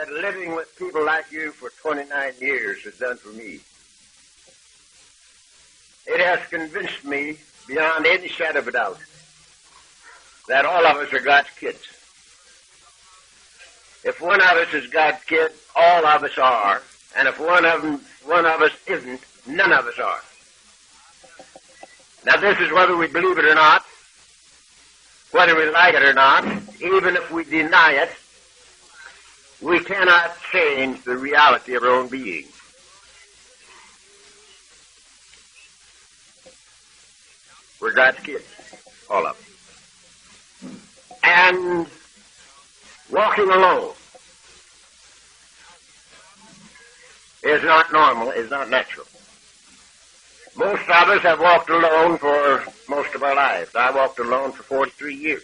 that living with people like you for 29 years has done for me. It has convinced me beyond any shadow of a doubt that all of us are God's kids. If one of us is God's kid, all of us are. And if one of us isn't, none of us are. Now this is whether we believe it or not, whether we like it or not. Even if we deny it, we cannot change the reality of our own being. We're God's kids, all of them. And walking alone is not normal, is not natural. Most of us have walked alone for most of our lives. I walked alone for 43 years,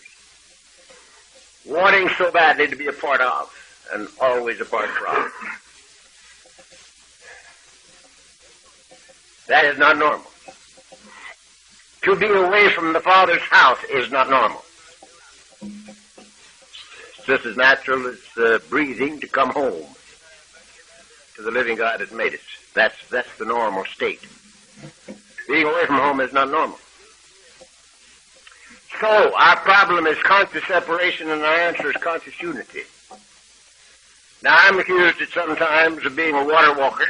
wanting so badly to be a part of, and always a part from. That is not normal. To be away from the Father's house is not normal. It's just as natural as breathing to come home to the living God that made us. That's the normal state. Being away from home is not normal. So, our problem is conscious separation, and our answer is conscious unity. Now, I'm accused at sometimes of being a water walker.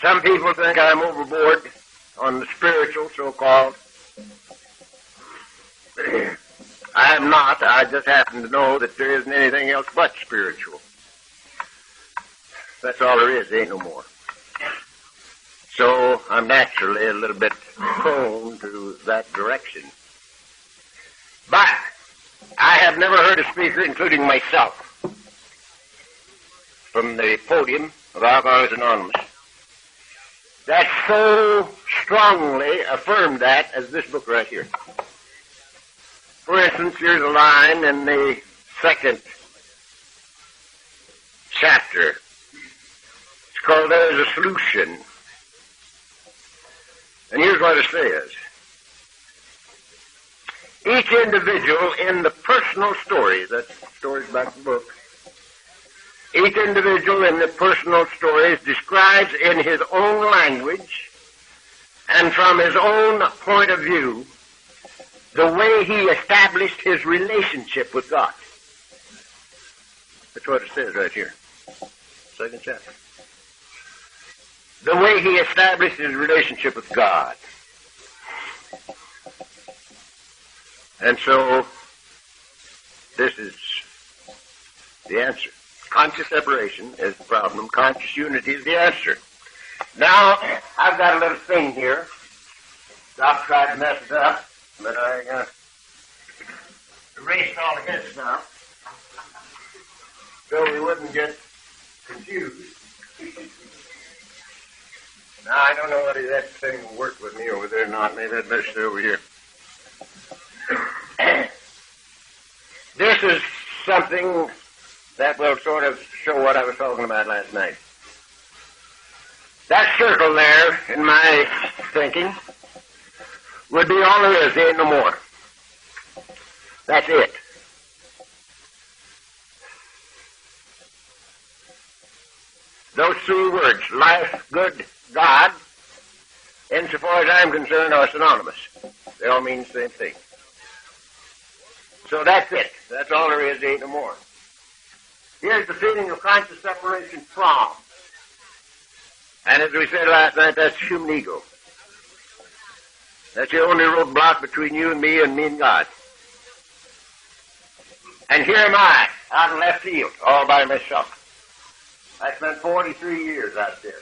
Some people think I'm overboard on the spiritual, so-called. I am not. I just happen to know that there isn't anything else but spiritual. That's all there is. There ain't no more. So I'm naturally a little bit prone to that direction. But I have never heard a speaker, including myself, from the podium of Alcoholics Anonymous, that so strongly affirmed that as this book right here. For instance, here's a line in the second chapter. It's called There is a Solution. And here's what it says. Each individual in the personal stories, that's stories about the book, each individual in the personal stories describes in his own language and from his own point of view the way he established his relationship with God. That's what it says right here. Second chapter. The way he established his relationship with God. And so, this is the answer. Conscious separation is the problem. Conscious unity is the answer. Now, I've got a little thing here. Doc tried to mess it up, but I erased all of his stuff so we wouldn't get confused. Now, I don't know whether that thing will work with me over there or not. Maybe I'd better stay over here. This is something that will sort of show what I was talking about last night. That circle there, in my thinking, would be all there is. There ain't no more. That's it. Those three words, life, good, God, insofar as I'm concerned, are synonymous. They all mean the same thing. So that's it. That's all there is. There ain't no more. Here's the feeling of conscious separation from. And as we said last night, that's human ego. That's the only roadblock between you and me and God. And here am I, out in left field, all by myself. I spent 43 years out there.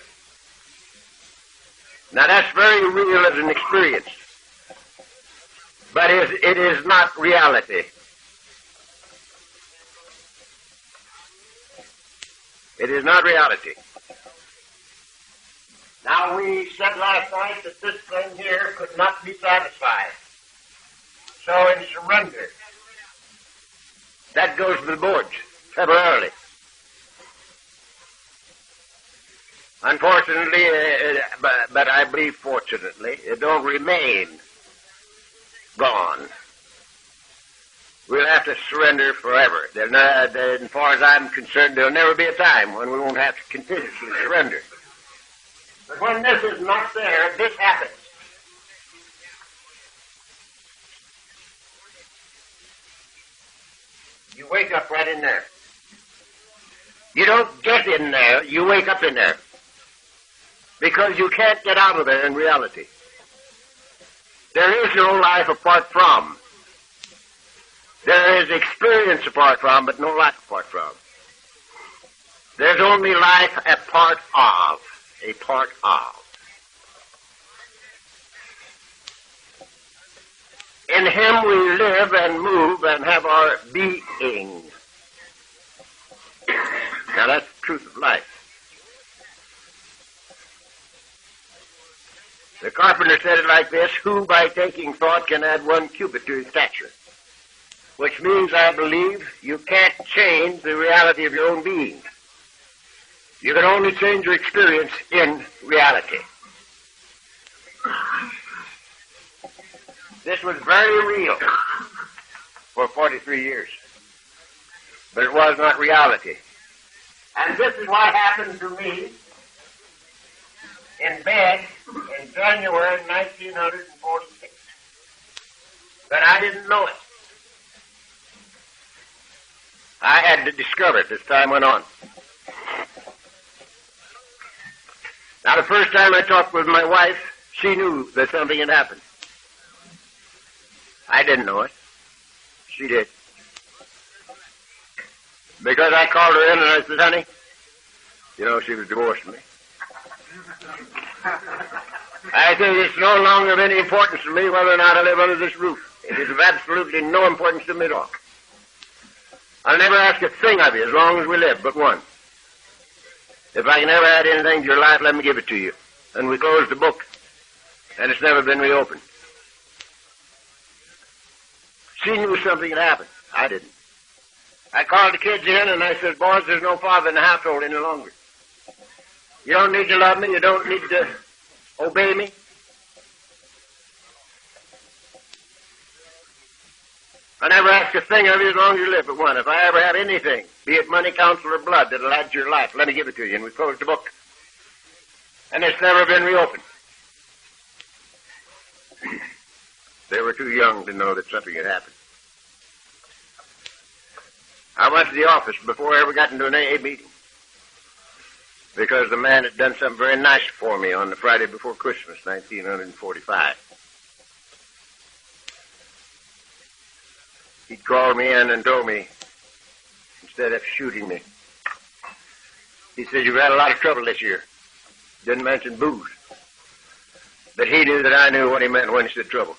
Now that's very real as an experience. But it is not reality. It is not reality. Now we said last night that this thing here could not be satisfied. So in surrender, that goes to the boards temporarily. Unfortunately, but I believe fortunately, it don't remain gone. We'll have to surrender forever. As far as I'm concerned, there'll never be a time when we won't have to continuously surrender. But when this is not there, this happens. You wake up right in there. You don't get in there, you wake up in there. Because you can't get out of there in reality. There is no life apart from. There is experience apart from, but no life apart from. There's only life a part of. A part of. In Him we live and move and have our being. Now that's the truth of life. The carpenter said it like this: who by taking thought can add 1 cubit to his stature? Which means, I believe, you can't change the reality of your own being. You can only change your experience in reality. This was very real for 43 years. But it was not reality. And this is what happened to me in bed in January 1946. But I didn't know it. I had to discover it as time went on. Now, the first time I talked with my wife, she knew that something had happened. I didn't know it. She did. Because I called her in and I said, honey, you know, she was divorcing me. I said, it's no longer of any importance to me whether or not I live under this roof. It is of absolutely no importance to me at all. I'll never ask a thing of you as long as we live, but one. If I can ever add anything to your life, let me give it to you. And we closed the book, and it's never been reopened. She knew something had happened. I didn't. I called the kids in, and I said, boys, there's no father in the household any longer. You don't need to love me. You don't need to obey me. I never ask a thing of you as long as you live but one. If I ever have anything, be it money, counsel, or blood, that'll add to your life, let me give it to you. And we closed the book. And it's never been reopened. They were too young to know that something had happened. I went to the office before I ever got into an AA meeting. Because the man had done something very nice for me on the Friday before Christmas, 1945. He called me in and told me, instead of shooting me, he said, you've had a lot of trouble this year. Didn't mention booze. But he knew that I knew what he meant when he said trouble.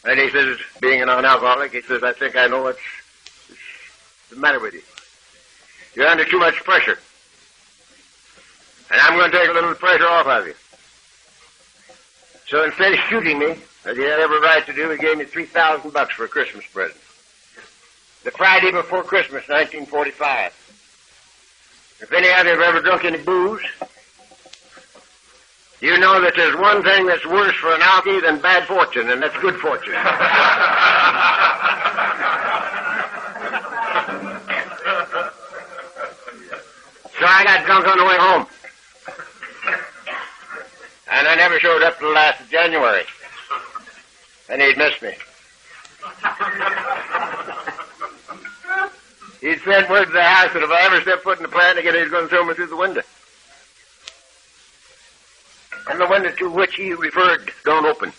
And he says, being a non-alcoholic, he says, I think I know what's the matter with you. You're under too much pressure. And I'm going to take a little pressure off of you. So instead of shooting me, as he had every right to do, he gave me $3,000 for a Christmas present. The Friday before Christmas, 1945. If any of you have ever drunk any booze, you know that there's one thing that's worse for an alkie than bad fortune, and that's good fortune. So I got drunk on the way home. And I never showed up till last of January. And he'd missed me. He'd sent word to the house that if I ever stepped foot in the plant again, he was going to throw me through the window. And the window to which he referred don't open.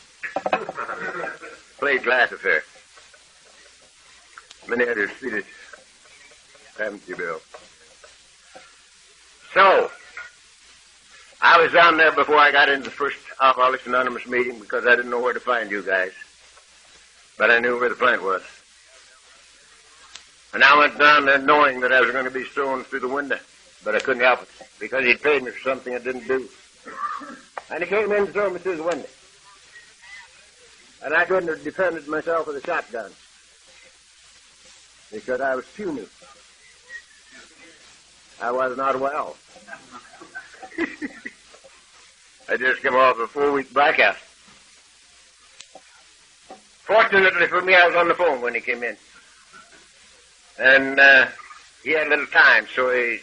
Plate glass affair. Many others see it. Haven't you, Bill? So, I was down there before I got into the first Alcoholics Anonymous meeting because I didn't know where to find you guys. But I knew where the plant was. And I went down there knowing that I was going to be thrown through the window. But I couldn't help it because he'd paid me for something I didn't do. And he came in to throw me through the window. And I couldn't have defended myself with a shotgun because I was puny. I was not well. I just came off a 4-week blackout. Fortunately for me, I was on the phone when he came in. And he had a little time, so he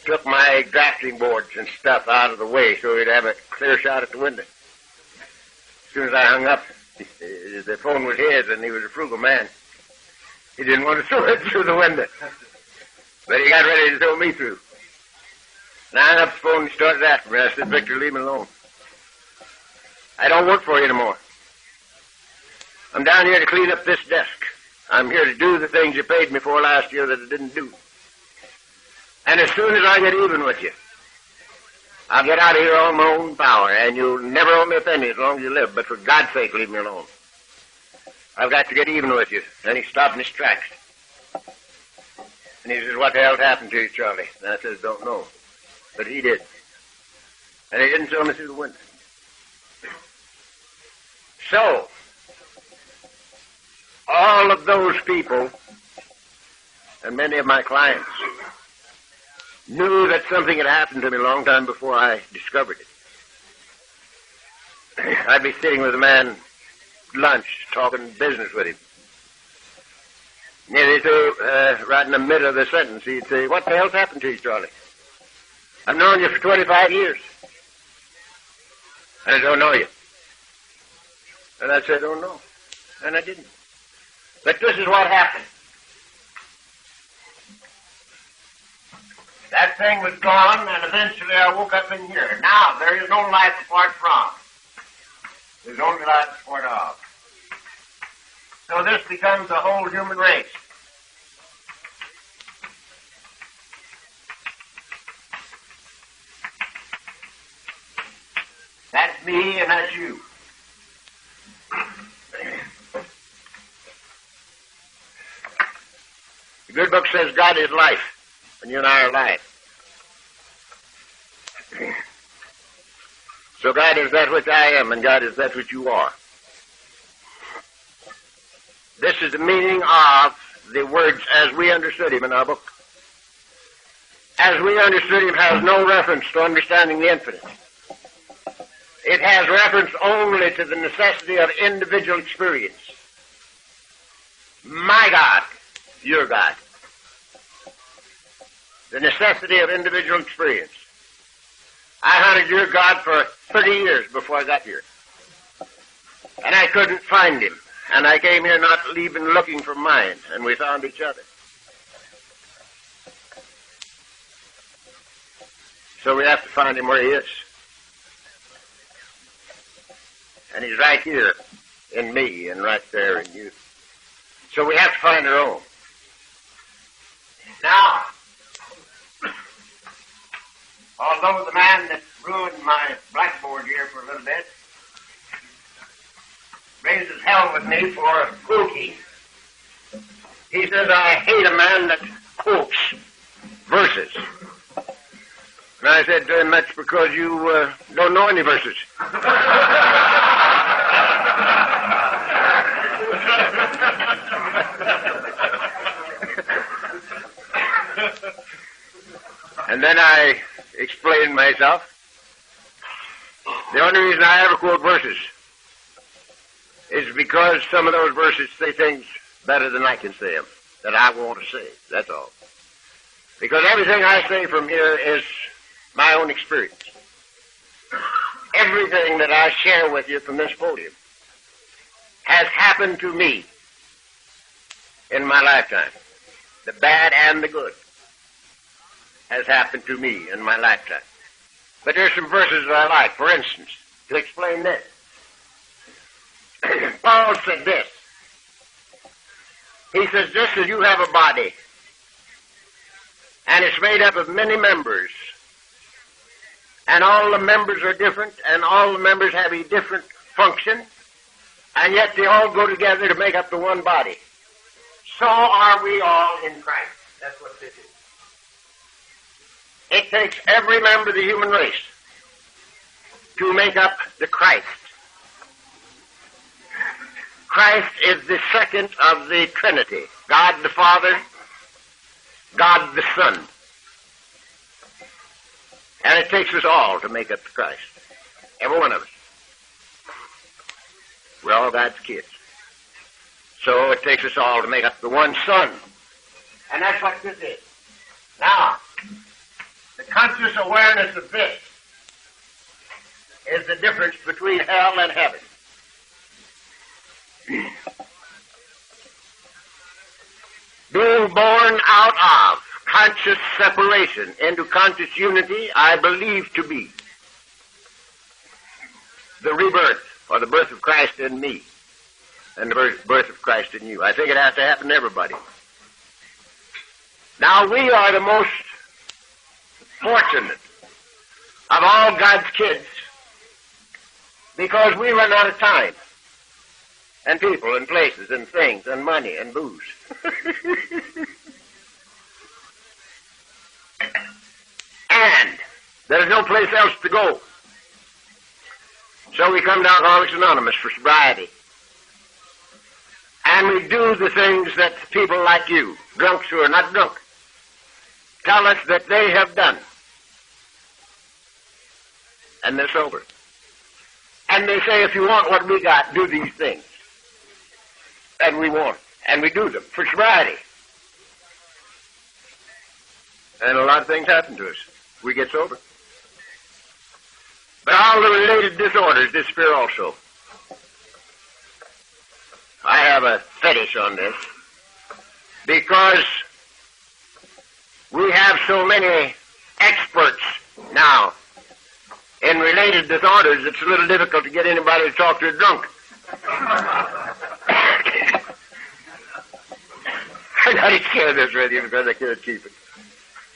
took my drafting boards and stuff out of the way so he'd have a clear shot at the window. As soon as I hung up, the phone was his, and he was a frugal man. He didn't want to throw it through the window. But he got ready to throw me through. And I hung up the phone and started after me. I said, Victor, leave me alone. I don't work for you anymore. I'm down here to clean up this desk. I'm here to do the things you paid me for last year that I didn't do. And as soon as I get even with you, I'll get out of here on my own power, and you'll never owe me a penny as long as you live, but for God's sake, leave me alone. I've got to get even with you. Then he stopped in his tracks. And he says, what the hell's happened to you, Charlie? And I says, don't know. But he did. And he didn't throw me through the window. So, all of those people, and many of my clients, knew that something had happened to me a long time before I discovered it. I'd be sitting with a man at lunch, talking business with him. Nearly right in the middle of the sentence, he'd say, what the hell's happened to you, Charlie? I've known you for 25 years. And I don't know you. And I said, oh, no. And I didn't. But this is what happened. That thing was gone, and eventually I woke up in here. Now, there is no life apart from. There's only life apart of. So this becomes the whole human race. That's me and that's you. The good book says God is life, and you and I are life. So God is that which I am, and God is that which you are. This is the meaning of the words as we understood him in our book. As we understood him has no reference to understanding the infinite. It has reference only to the necessity of individual experience. My God, your God. The necessity of individual experience. I hunted your God for 30 years before I got here. And I couldn't find him. And I came here not even looking for mine, and we found each other. So we have to find him where he is. And he's right here in me and right there in you. So we have to find our own. Now, although the man that ruined my blackboard here for a little bit raises hell with me for quoting, he says, I hate a man that quotes verses. And I said to him, that's because you don't know any verses. And then I explained myself. The only reason I ever quote verses is because some of those verses say things better than I can say them, that I want to say. That's all. Because everything I say from here is my own experience. Everything that I share with you from this podium has happened to me in my lifetime. The bad and the good has happened to me in my lifetime. But there's some verses that I like. For instance, to explain this. Paul said this. He says, just as you have a body, and it's made up of many members, and all the members are different, and all the members have a different function, and yet they all go together to make up the one body. So are we all in Christ. That's what this is. It takes every member of the human race to make up the Christ. Christ is the second of the Trinity. God the Father, God the Son. And it takes us all to make up the Christ. Every one of us. We're all God's kids. So it takes us all to make up the one son. And that's what this is. Now, the conscious awareness of this is the difference between hell and heaven. Being born out of conscious separation into conscious unity, I believe to be the rebirth, or the birth of Christ in me, and the birth of Christ in you. I think it has to happen to everybody. Now, we are the most fortunate of all God's kids because we run out of time, and people, and places, and things, and money, and booze. And there's no place else to go. So we come to Alcoholics Anonymous for sobriety. And we do the things that people like you, drunks who are not drunk, tell us that they have done. And they're sober. And they say, if you want what we got, do these things. And we want. And we do them for sobriety. And a lot of things happen to us. We get sober. But all the related disorders disappear also. I have a fetish on this because we have so many experts now in related disorders, it's a little difficult to get anybody to talk to a drunk. I got to share this with you because I can't keep it.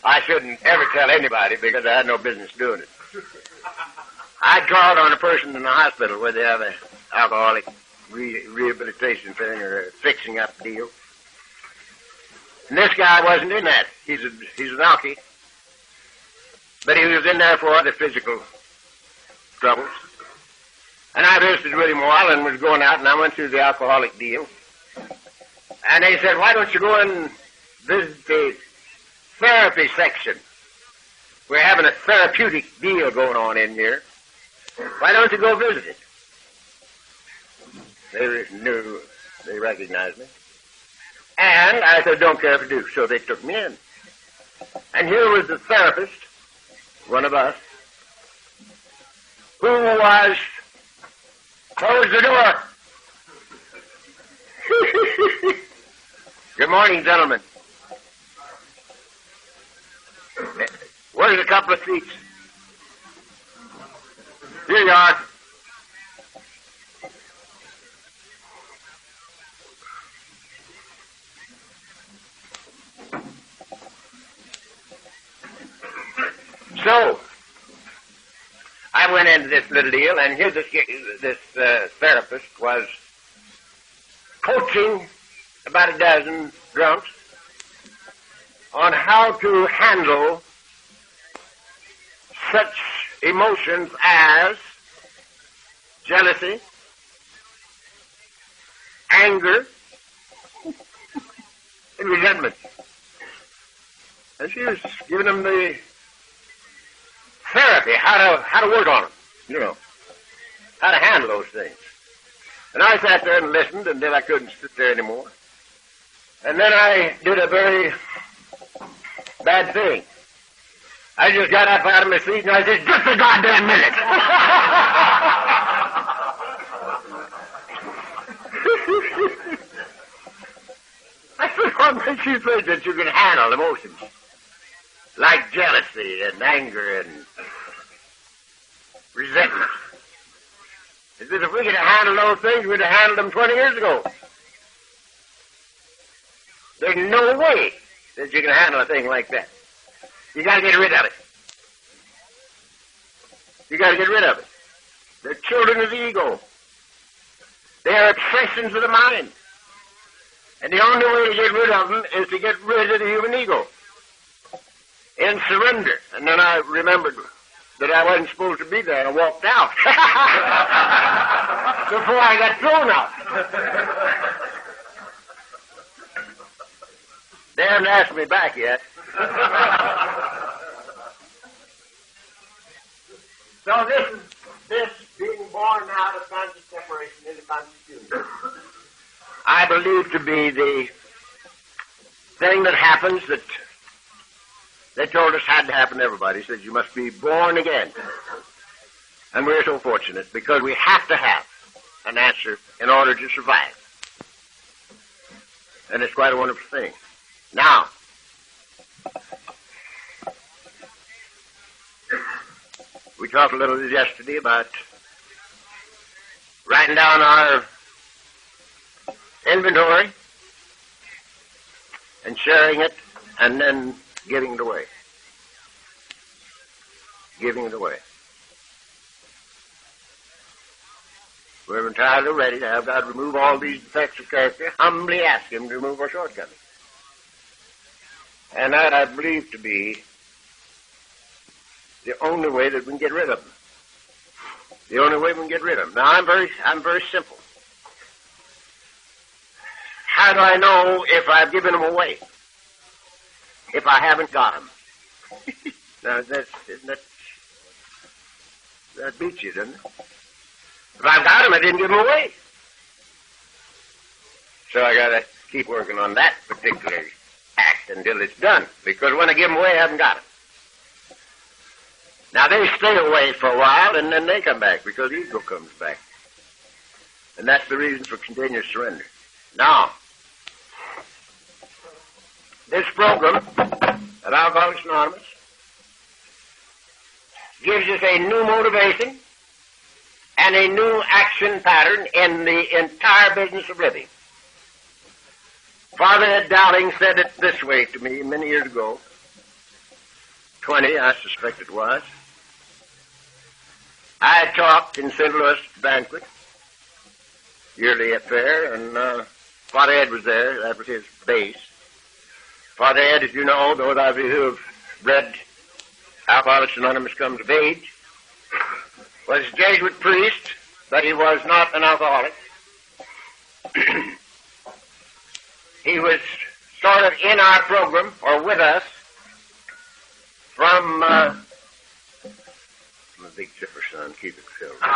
I shouldn't ever tell anybody because I had no business doing it. I called on a person in the hospital where they have an alcoholic rehabilitation thing or a fixing up deal. And this guy wasn't in that. He's an alkie. But he was in there for other physical troubles. And I visited with him a while and was going out, and I went through the alcoholic deal. And they said, why don't you go and visit the therapy section? We're having a therapeutic deal going on in here. Why don't you go visit it? They recognized me. And I said, don't care if I do. So they took me in. And here was the therapist, one of us, who was, close the door. Good morning, gentlemen. Where's a couple of seats? Here you are. So, I went into this little deal, and here this therapist was coaching about a dozen drunks on how to handle such emotions as jealousy, anger, and resentment. And she was giving them the therapy, how to work on them, you know, how to handle those things. And I sat there and listened until I couldn't sit there anymore. And then I did a very bad thing. I just got up out of my seat and I said, just a goddamn minute. I said, what makes you think that you can handle emotions like jealousy and anger and resentment? I said, if we could have handled those things, we'd have handled them 20 years ago. There's no way that you can handle a thing like that. You got to get rid of it. You got to get rid of it. They're children of the ego. They are obsessions of the mind. And the only way to get rid of them is to get rid of the human ego. In surrender. And then I remembered that I wasn't supposed to be there, and I walked out. Before I got thrown out. They haven't asked me back yet. So this is this being born out of conscious separation into conscious union, I believe to be the thing that happens that they told us had to happen to everybody. Says you must be born again. And we're so fortunate because we have to have an answer in order to survive. And it's quite a wonderful thing. Now, we talked a little yesterday about writing down our inventory and sharing it and then giving it away. Giving it away. We're entirely ready to have God remove all these defects of character, humbly ask Him to remove our shortcomings. And that I believe to be the only way that we can get rid of them. The only way we can get rid of them. Now, I'm very simple. How do I know if I've given them away? If I haven't got them? Now, that beats you, doesn't it? If I've got them, I didn't give them away. So I got to keep working on that particular act until it's done. Because when I give them away, I haven't got them. Now, they stay away for a while, and then they come back, because ego comes back. And that's the reason for continuous surrender. Now, this program at Alcoholics Anonymous gives us a new motivation and a new action pattern in the entire business of living. Father Ed Dowling said it this way to me many years ago, 20, I suspect it was. I talked in St. Louis banquet, yearly affair, and Father Ed was there. That was his base. Father Ed, as you know, those of you who have read Alcoholics Anonymous Comes of Age, was a Jesuit priest, but he was not an alcoholic. He was sort of in our program, or with us, from... I'm a big chipper, son. Keep it filled. I'm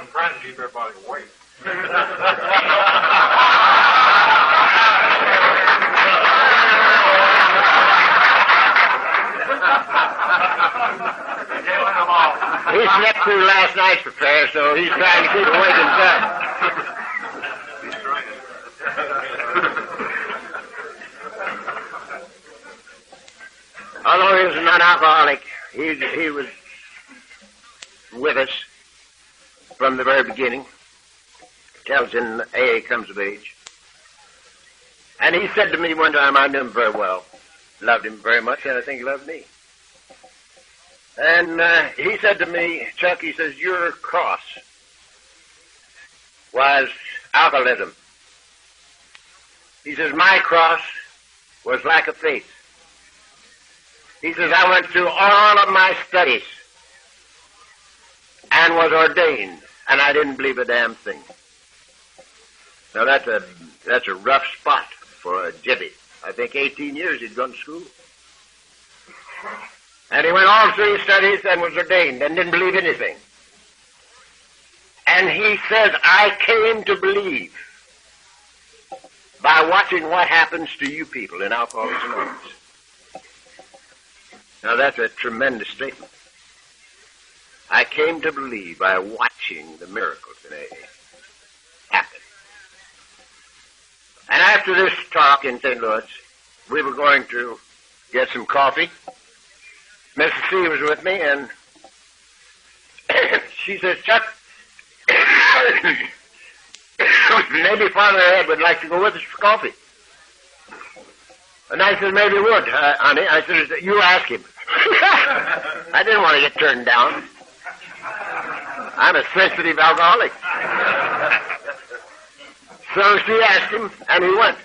trying to keep everybody awake. He slept through last night's affair, so he's trying to keep awake himself. Although he was a non-alcoholic, he was with us from the very beginning. Tells in AA Comes of Age. And he said to me one time, I knew him very well, loved him very much, and I think he loved me. And he said to me, Chuck, he says, your cross was alcoholism. He says, my cross was lack of faith. He says, I went through all of my studies and was ordained, and I didn't believe a damn thing. Now, that's a rough spot for a jibby. I think 18 years he'd gone to school. And he went all through his studies and was ordained and didn't believe anything. And he says, I came to believe by watching what happens to you people in Alcoholics Anonymous. Now, that's a tremendous statement. I came to believe by watching the miracles in AA happen. And after this talk in St. Louis, we were going to get some coffee. Mrs. C was with me, and she says, Chuck, maybe Father Ed would like to go with us for coffee. And I said, maybe he would, honey. I said, you ask him. I didn't want to get turned down. I'm a sensitive alcoholic. So she asked him, and he went.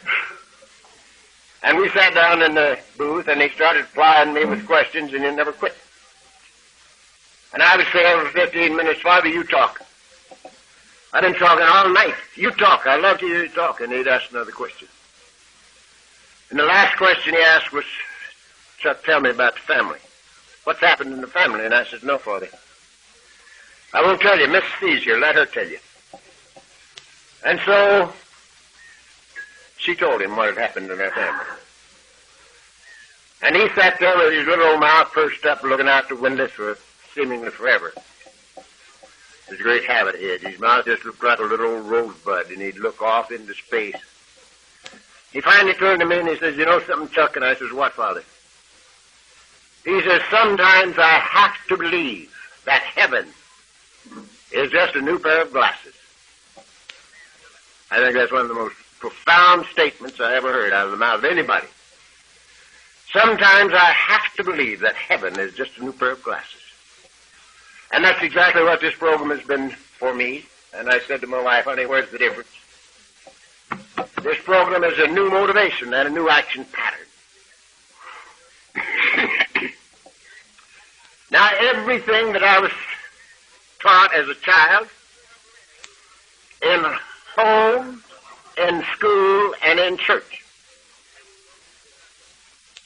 And we sat down in the booth, and he started plying me with questions, and he never quit. And I would say over 15 minutes, Father, you talk. I've been talking all night. You talk. I love to hear you talk. And he'd ask another question. And the last question he asked was, Chuck, tell me about the family. What's happened in the family? And I said, no, Father. I won't tell you. Mrs. C's here. Let her tell you. And so she told him what had happened in their family. And he sat there with his little old mouth pursed up looking out the window for seemingly forever. It was a great habit he had. His mouth just looked like a little old rosebud, and he'd look off into space. He finally turned to me and he says, you know something, Chuck? And I says, what, Father? He says, sometimes I have to believe that heaven is just a new pair of glasses. I think that's one of the most profound statements I ever heard out of the mouth of anybody. Sometimes I have to believe that heaven is just a new pair of glasses. And that's exactly what this program has been for me. And I said to my wife, honey, where's the difference? This program is a new motivation and a new action pattern. Now, everything that I was taught as a child, in home, in school, and in church,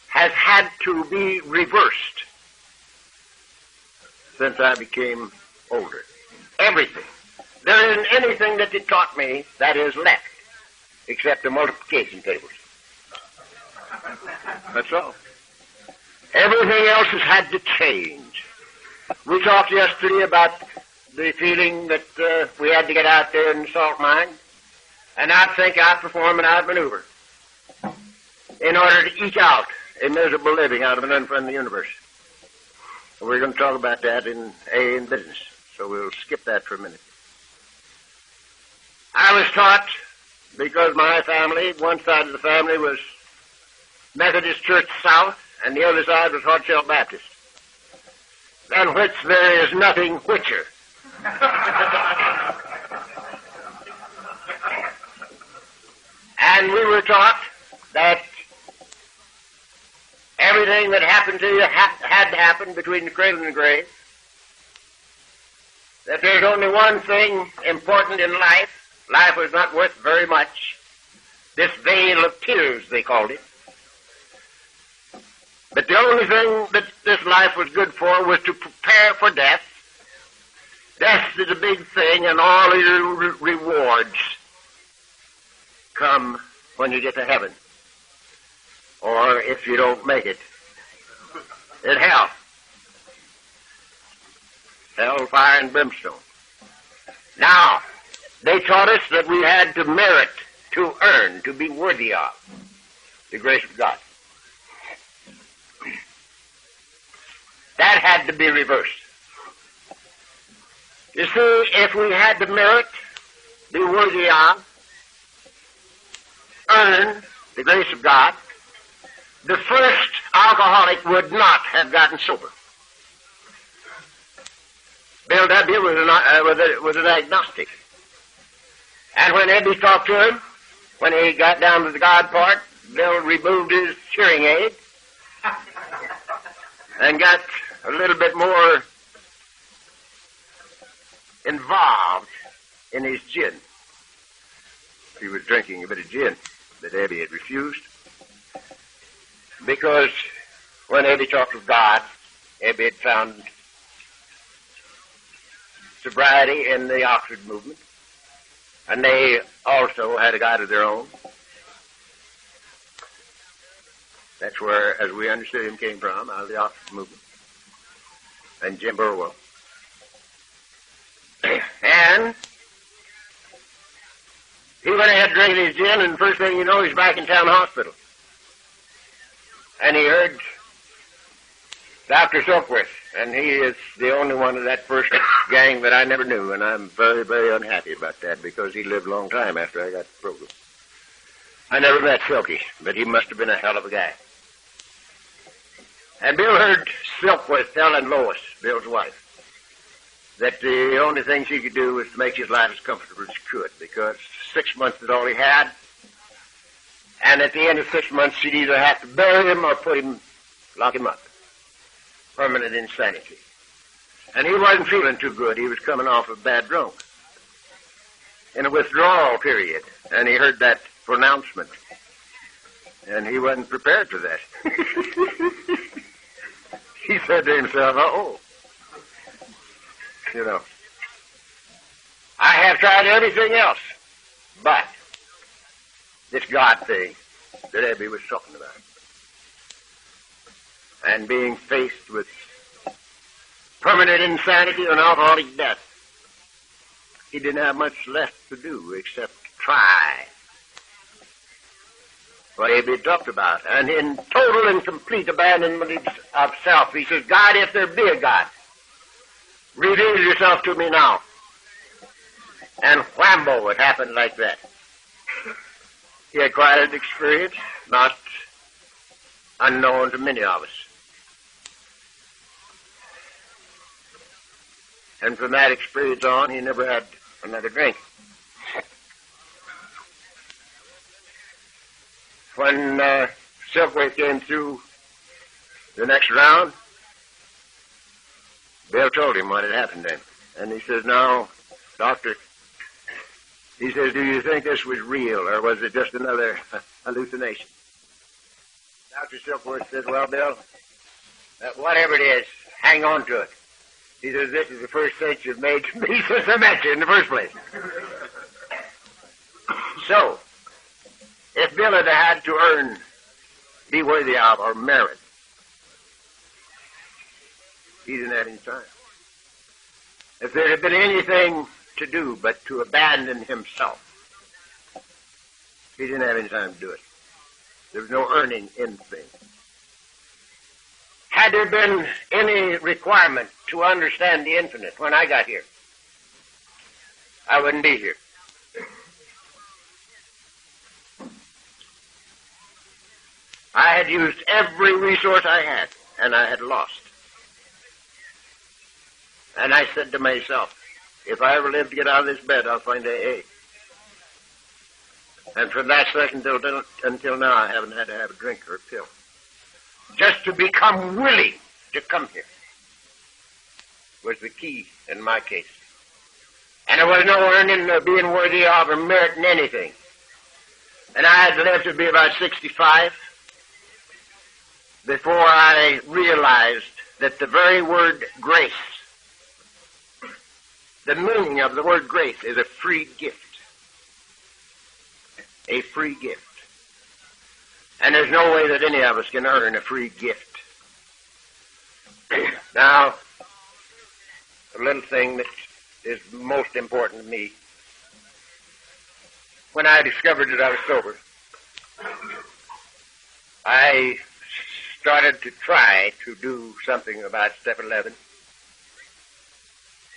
has had to be reversed since I became older. Everything. There isn't anything that they taught me that is left, except the multiplication tables. That's all. Everything else has had to change. We talked yesterday about the feeling that we had to get out there in the salt mine and outthink, outperform, and outmaneuver in order to eke out a miserable living out of an unfriendly universe. We're going to talk about that in business, so we'll skip that for a minute. I was taught, because my family, one side of the family was Methodist Church South, and the other side was Hard Shell Baptist, than which there is nothing whicher. And we were taught that everything that happened to you had to happen between the cradle and the grave. That there's only one thing important in life. Life was not worth very much. This veil of tears, they called it. But the only thing that this life was good for was to prepare for death. Death is a big thing, and all your rewards come when you get to heaven. Or if you don't make it, in hell. Hell, fire, and brimstone. Now, they taught us that we had to merit, to earn, to be worthy of the grace of God. That had to be reversed. You see, if we had to merit, be worthy of, earn the grace of God, the first alcoholic would not have gotten sober. Bill W. was an agnostic. And when Eddie talked to him, when he got down to the God part, Bill removed his hearing aid and got a little bit more involved in his gin. He was drinking a bit of gin that Eddie had refused. Because when Eddie talked with God, Eddie had found sobriety in the Oxford movement. And they also had a God of their own. That's where, as we understood him, came from, out of the Oxford movement. And Jim Burwell. And he went ahead drinking his gin, and the first thing you know, he's back in town hospital. And he heard Dr. Silkworth, and he is the only one of that first gang that I never knew, and I'm very, very unhappy about that because he lived a long time after I got the program. I never met Silky, but he must have been a hell of a guy. And Bill heard Silkworth telling Lois, Bill's wife, that the only thing she could do was to make his life as comfortable as she could, because 6 months is all he had. And at the end of 6 months, she'd either have to bury him or lock him up. Permanent insanity. And he wasn't feeling too good. He was coming off a bad drunk. in a withdrawal period, and he heard that pronouncement, and he wasn't prepared for that. He said to himself, uh-oh. You know, I have tried everything else, but this God thing that Abby was talking about, and being faced with permanent insanity and alcoholic death, he didn't have much left to do except try what Abby talked about. And in total and complete abandonment of self, he says, God, if there be a God, reveal yourself to me now. And whambo, it happened like that. He acquired experience not unknown to many of us. And from that experience on, he never had another drink. When Silkworth came through the next round, Bill told him what had happened to him. And he says, now, doctor, he says, do you think this was real, or was it just another hallucination? Dr. Silkworth said, well, Bill, whatever it is, hang on to it. He says, this is the first sense you've made to me since I met you in the first place. So, if Bill had had to earn, be worthy of, or merit, he didn't have any time. If there had been anything to do but to abandon himself, he didn't have any time to do it. There was no earning anything. Had there been any requirement to understand the infinite when I got here, I wouldn't be here. I had used every resource I had, and I had lost. And I said to myself, if I ever live to get out of this bed, I'll find AA. And from that second until now, I haven't had to have a drink or a pill. Just to become willing to come here was the key in my case. And there was no earning or being worthy of or meriting anything. And I had lived to be about 65 before I realized that the very word grace, the meaning of the word grace is a free gift. A free gift. And there's no way that any of us can earn a free gift. Now, a little thing that is most important to me. When I discovered that I was sober, I started to try to do something about step 11.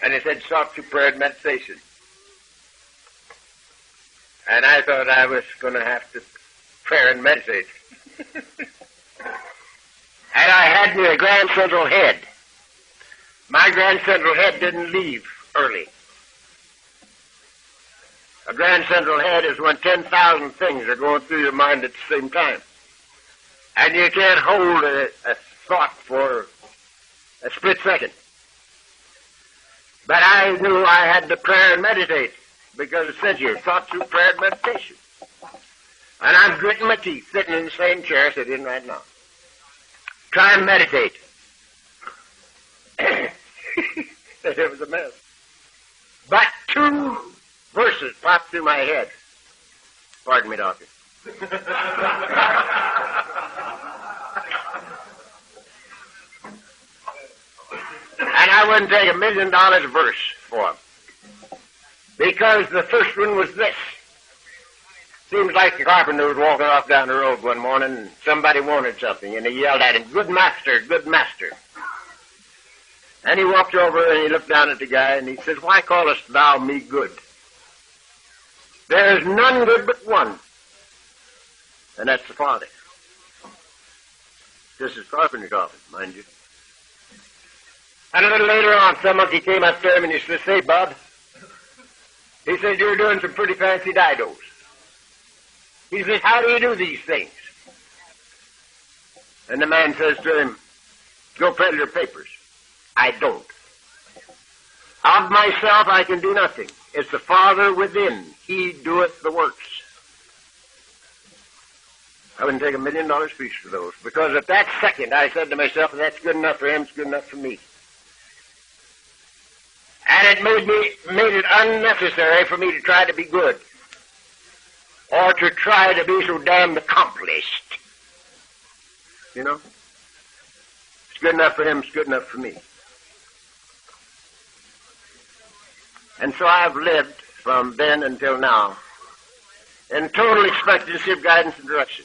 And it said sought prayer and meditation. And I thought I was going to have to prayer and meditate. And I had me a Grand Central Head. My Grand Central Head didn't leave early. A Grand Central Head is when 10,000 things are going through your mind at the same time. And you can't hold a thought for a split second. But I knew I had to prayer and meditate, because it said here, thought through prayer and meditation. And I'm gritting my teeth, sitting in the same chair I sit in right now. Try and meditate. It was a mess. But 2 verses popped through my head. Pardon me, doctor. And I wouldn't take $1 million a verse for them. Because the first one was this. Seems like the carpenter was walking off down the road one morning and somebody wanted something, and he yelled at him, "Good master, good master." And he walked over and he looked down at the guy and he said, "Why callest thou me good? There is none good but one, and that's the Father." This is carpenter talking, mind you. And a little later on, some monkey came up to him and he said, "Say, Bob," he said, "you're doing some pretty fancy didos." He says, "How do you do these things?" And the man says to him, "Go peddle your papers." "I don't. Of myself I can do nothing. It's the Father within. He doeth the works. I wouldn't take $1 million piece for those, because at that second I said to myself, if that's good enough for him, it's good enough for me. And it made it unnecessary for me to try to be good, or to try to be so damned accomplished. You know? It's good enough for him, it's good enough for me. And so I've lived from then until now in total expectancy of guidance and direction.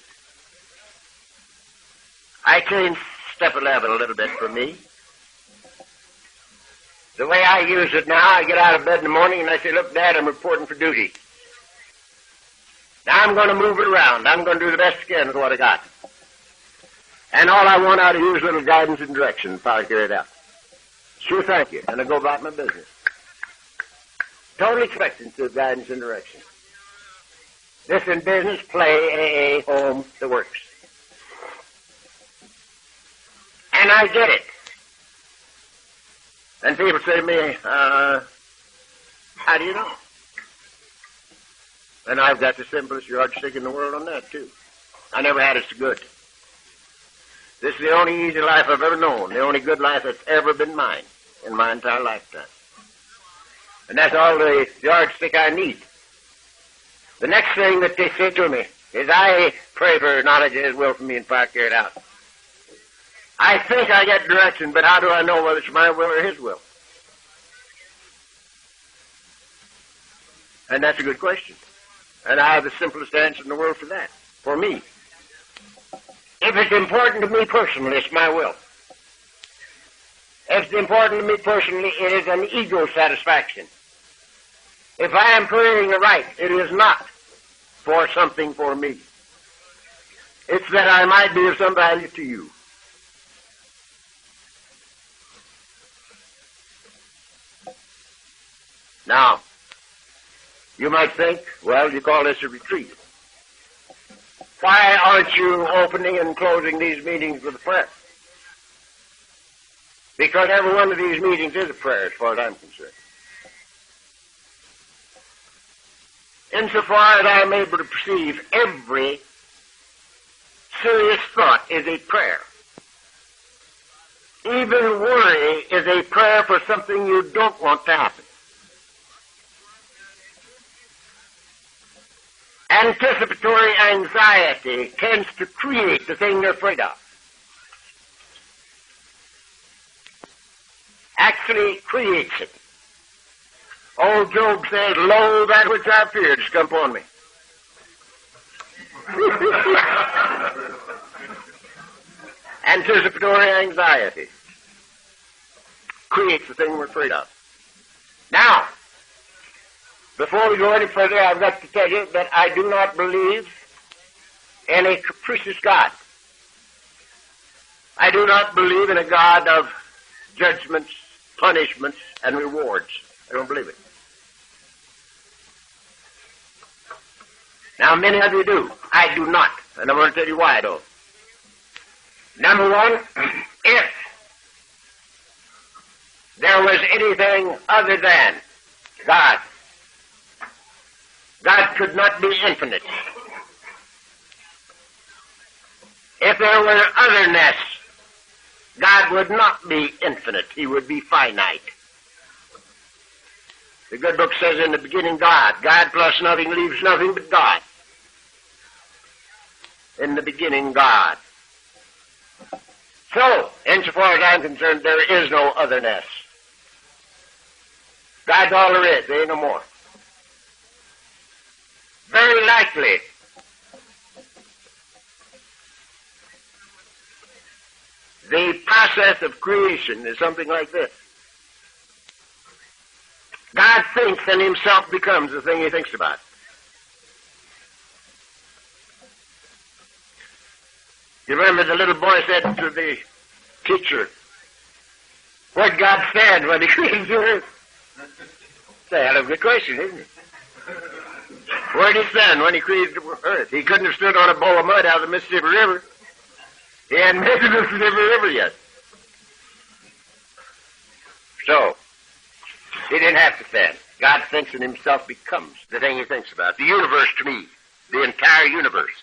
I changed step 11 a little bit for me. The way I use it now, I get out of bed in the morning and I say, look, Dad, I'm reporting for duty. Now I'm going to move it around. I'm going to do the best I can with what I got. And all I want out of you is a little guidance and direction if I carry it out. Sure, thank you. And I go about my business. Total expectancy of guidance and direction. This in business, play, AA, home, the works. And I get it. And people say to me, how do you know? And I've got the simplest yardstick in the world on that, too. I never had it so good. This is the only easy life I've ever known, the only good life that's ever been mine in my entire lifetime. And that's all the yardstick I need. The next thing that they say to me is, I pray for knowledge of His will for me and fire carry it out. I think I get direction, but how do I know whether it's my will or His will? And that's a good question. And I have the simplest answer in the world for that, for me. If it's important to me personally, it's my will. If it's important to me personally, it is an ego satisfaction. If I am praying aright, it is not for something for me. It's that I might be of some value to you. Now, you might think, well, you call this a retreat. Why aren't you opening and closing these meetings with a prayer? Because every one of these meetings is a prayer as far as I'm concerned. Insofar as I'm able to perceive, every serious thought is a prayer. Even worry is a prayer for something you don't want to happen. Anticipatory anxiety tends to create the thing you're afraid of. Actually creates it. Old Job says, lo, that which I feared has come upon me. Anticipatory anxiety creates the thing we're afraid of. Now, before we go any further, I've got to tell you that I do not believe in a capricious God. I do not believe in a God of judgments, punishments, and rewards. I don't believe it. Now, many of you do. I do not. And I'm going to tell you why I don't. Number one, if there was anything other than God, God could not be infinite. If there were otherness, God would not be infinite. He would be finite. The good book says in the beginning God. God plus nothing leaves nothing but God. In the beginning God. So, insofar as I'm concerned, there is no otherness. God's all there is. There ain't no more. Very likely, the process of creation is something like this. God thinks and himself becomes the thing he thinks about. You remember the little boy said to the teacher, where'd God stand when he created the earth? That's a hell of a good question, isn't it? Where'd he stand when he created the earth? He couldn't have stood on a bowl of mud out of the Mississippi River. He hadn't made the Mississippi River yet. So, he didn't have to stand. God thinks and himself becomes the thing he thinks about. The universe to me, the entire universe,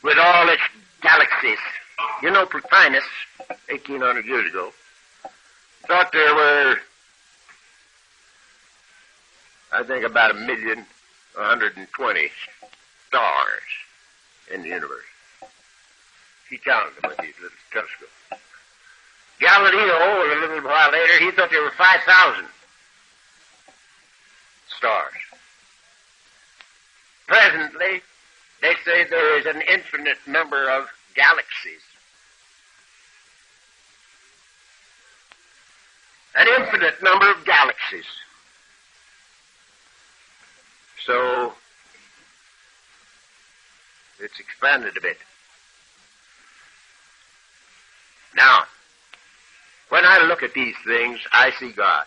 with all its galaxies. You know, Plotinus, 1,800 years ago, thought there were, I think, about 1,120 stars in the universe. He counted them with these little telescopes. Galileo, a little while later, he thought there were 5,000 stars. Presently, they say there is an infinite number of galaxies. An infinite number of galaxies. So, it's expanded a bit. Now, when I look at these things, I see God.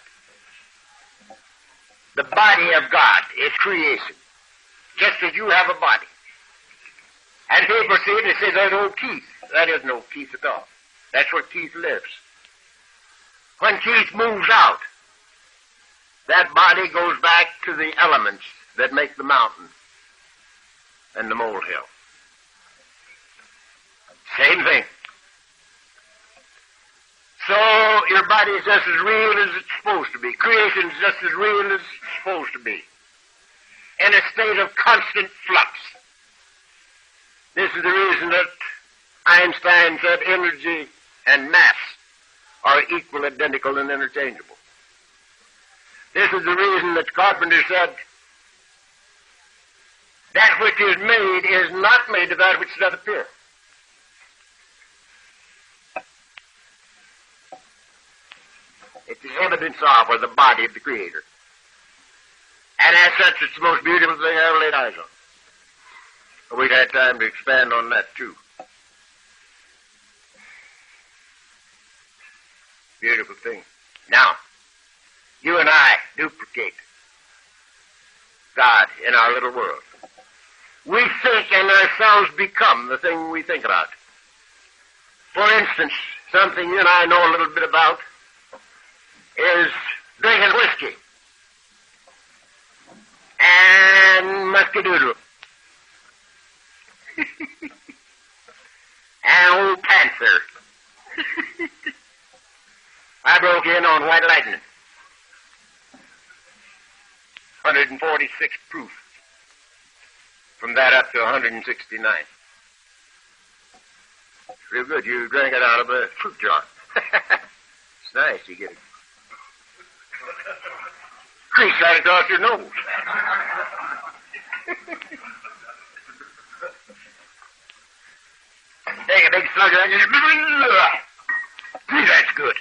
The body of God is creation, just as you have a body. And people see it and say, there's no Keith. That is no Keith at all. That's where Keith lives. When Keith moves out, that body goes back to the elements that make the mountain and the molehill. Same thing. So your body is just as real as it's supposed to be. Creation is just as real as it's supposed to be. In a state of constant flux. This is the reason that Einstein said energy and mass are equal, identical, and interchangeable. This is the reason that Carpenter said, that which is made is not made of that which doth appear. It's the evidence of, or the body of the Creator. And as such, it's the most beautiful thing I ever laid eyes on. We've had time to expand on that, too. Beautiful thing. Now, you and I duplicate God in our little world. We think and ourselves become the thing we think about. For instance, something you and I know a little bit about is drinking whiskey and muscadoodle and old Panther. I broke in on White Lightning, 146 proof. From that up to 169. Real good. You drank it out of a fruit jar. It's nice. You get it. Crease right across your nose. Take a big slug of that and just... Gee, that's good.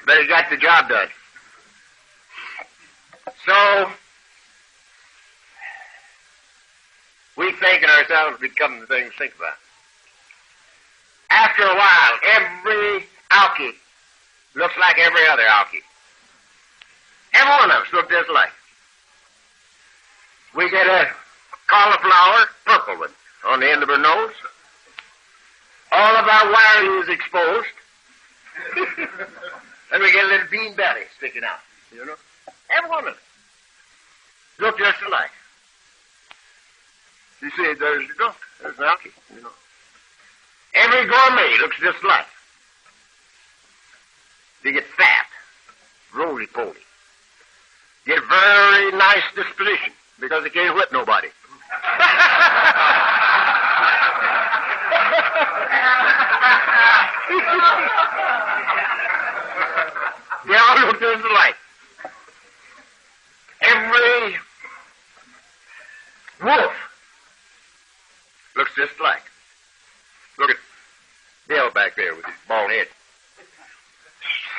But it got the job done. So, we think in ourselves become the things we think about. After a while, every alky looks like every other alky. Every one of us look just alike. We get a cauliflower, purple one, on the end of her nose. All of our wiring is exposed. And we get a little bean belly sticking out, you know. Every one of us look just alike. You see, there's the goat. There's an alky, you know. Every gourmet looks just alike. They get fat, roly-poly. Get very nice disposition because they can't whip nobody. They all look just alike. Every wolf looks just alike. Look at Bill back there with his bald head.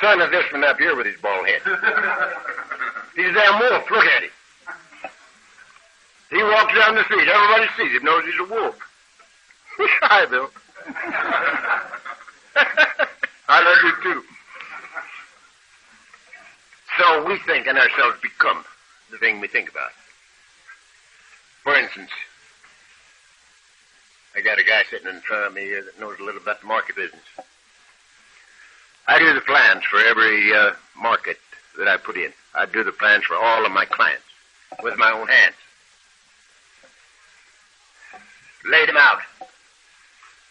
Son of this one up here with his bald head. He's a damn wolf. Look at him. He walks down the street. Everybody sees him, knows he's a wolf. Hi, Bill. I love you, too. So we think and ourselves become the thing we think about. For instance, I got a guy sitting in front of me here that knows a little about the market business. I do the plans for every market that I put in. I do the plans for all of my clients with my own hands. Lay them out.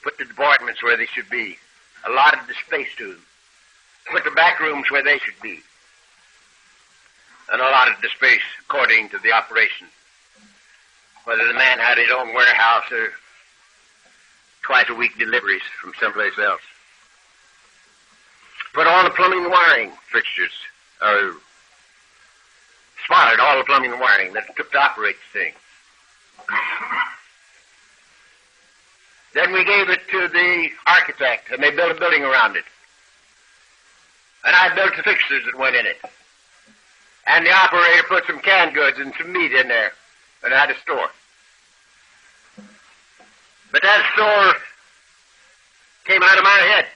Put the departments where they should be. Allotted the space to them. Put the back rooms where they should be. And allotted the space according to the operation. Whether the man had his own warehouse or twice a week deliveries from someplace else. Put all the plumbing and wiring fixtures, or spotted all the plumbing and wiring that took to operate the thing. Then we gave it to the architect, and they built a building around it. And I built the fixtures that went in it. And the operator put some canned goods and some meat in there, and I had a store. But that store came out of my head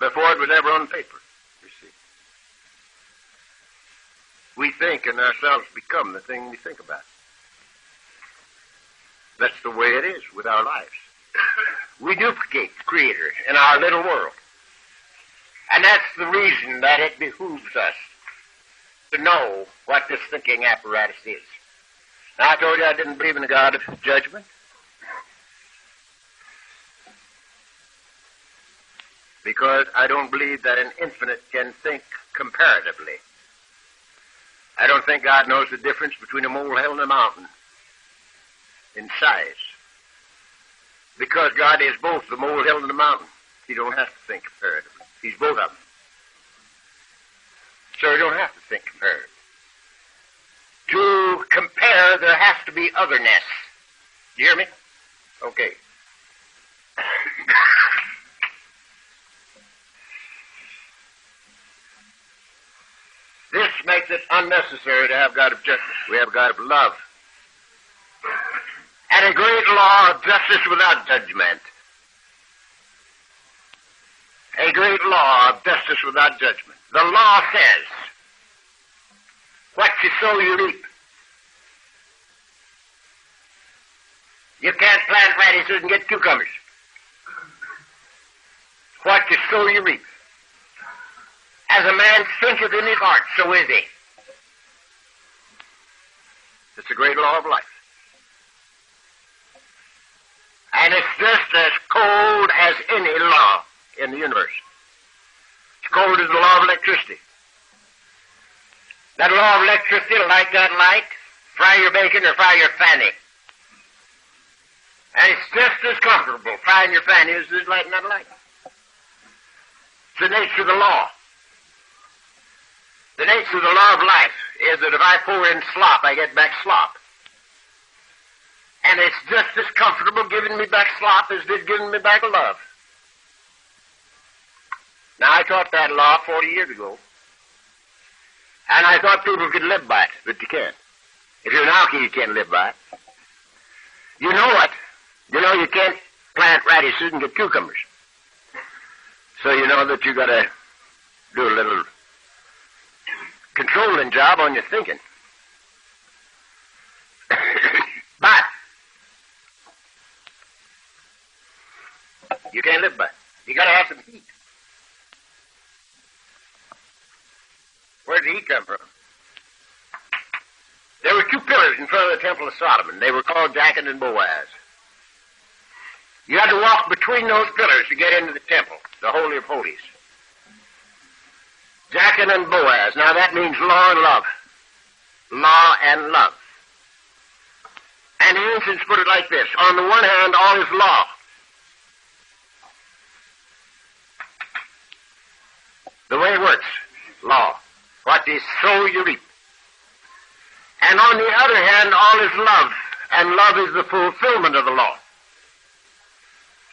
before it was ever on paper, you see. We think and ourselves become the thing we think about. That's the way it is with our lives. We duplicate the Creator in our little world. And that's the reason that it behooves us to know what this thinking apparatus is. Now, I told you I didn't believe in a God of judgment. Because I don't believe that an infinite can think comparatively. I don't think God knows the difference between a molehill and a mountain in size. Because God is both the molehill and the mountain. He don't have to think comparatively. He's both of them. So you don't have to think comparatively. To compare, there has to be otherness. You hear me? Okay. This makes it unnecessary to have God of justice. We have a God of love. And a great law of justice without judgment. A great law of justice without judgment. The law says, what you sow, you reap. You can't plant radishes and get cucumbers. What you sow, you reap. As a man thinketh in his heart, so is he. It's a great law of life. And it's just as cold as any law in the universe. It's cold as the law of electricity. That law of electricity, light that light, fry your bacon or fry your fanny. And it's just as comfortable frying your fanny as it is lighting that light. It's the nature of the law. The nature of the law of life is that if I pour in slop, I get back slop. And it's just as comfortable giving me back slop as it is giving me back love. Now, I taught that law 40 years ago. And I thought people could live by it, but you can't. If you're an alky, you can't live by it. You know what? You know you can't plant radishes and get cucumbers. So you know that you got to do a little controlling job on your thinking. But you can't live by it. You got to have some heat. Where did the heat come from? There were two pillars in front of the Temple of Solomon. They were called Jachin and Boaz. You had to walk between those pillars to get into the temple, the Holy of Holies. Jachin and Boaz. Now that means law and love. Law and love. And the ancients put it like this. On the one hand, all is law. The way it works, law. What is sow, you reap. And on the other hand, all is love. And love is the fulfillment of the law.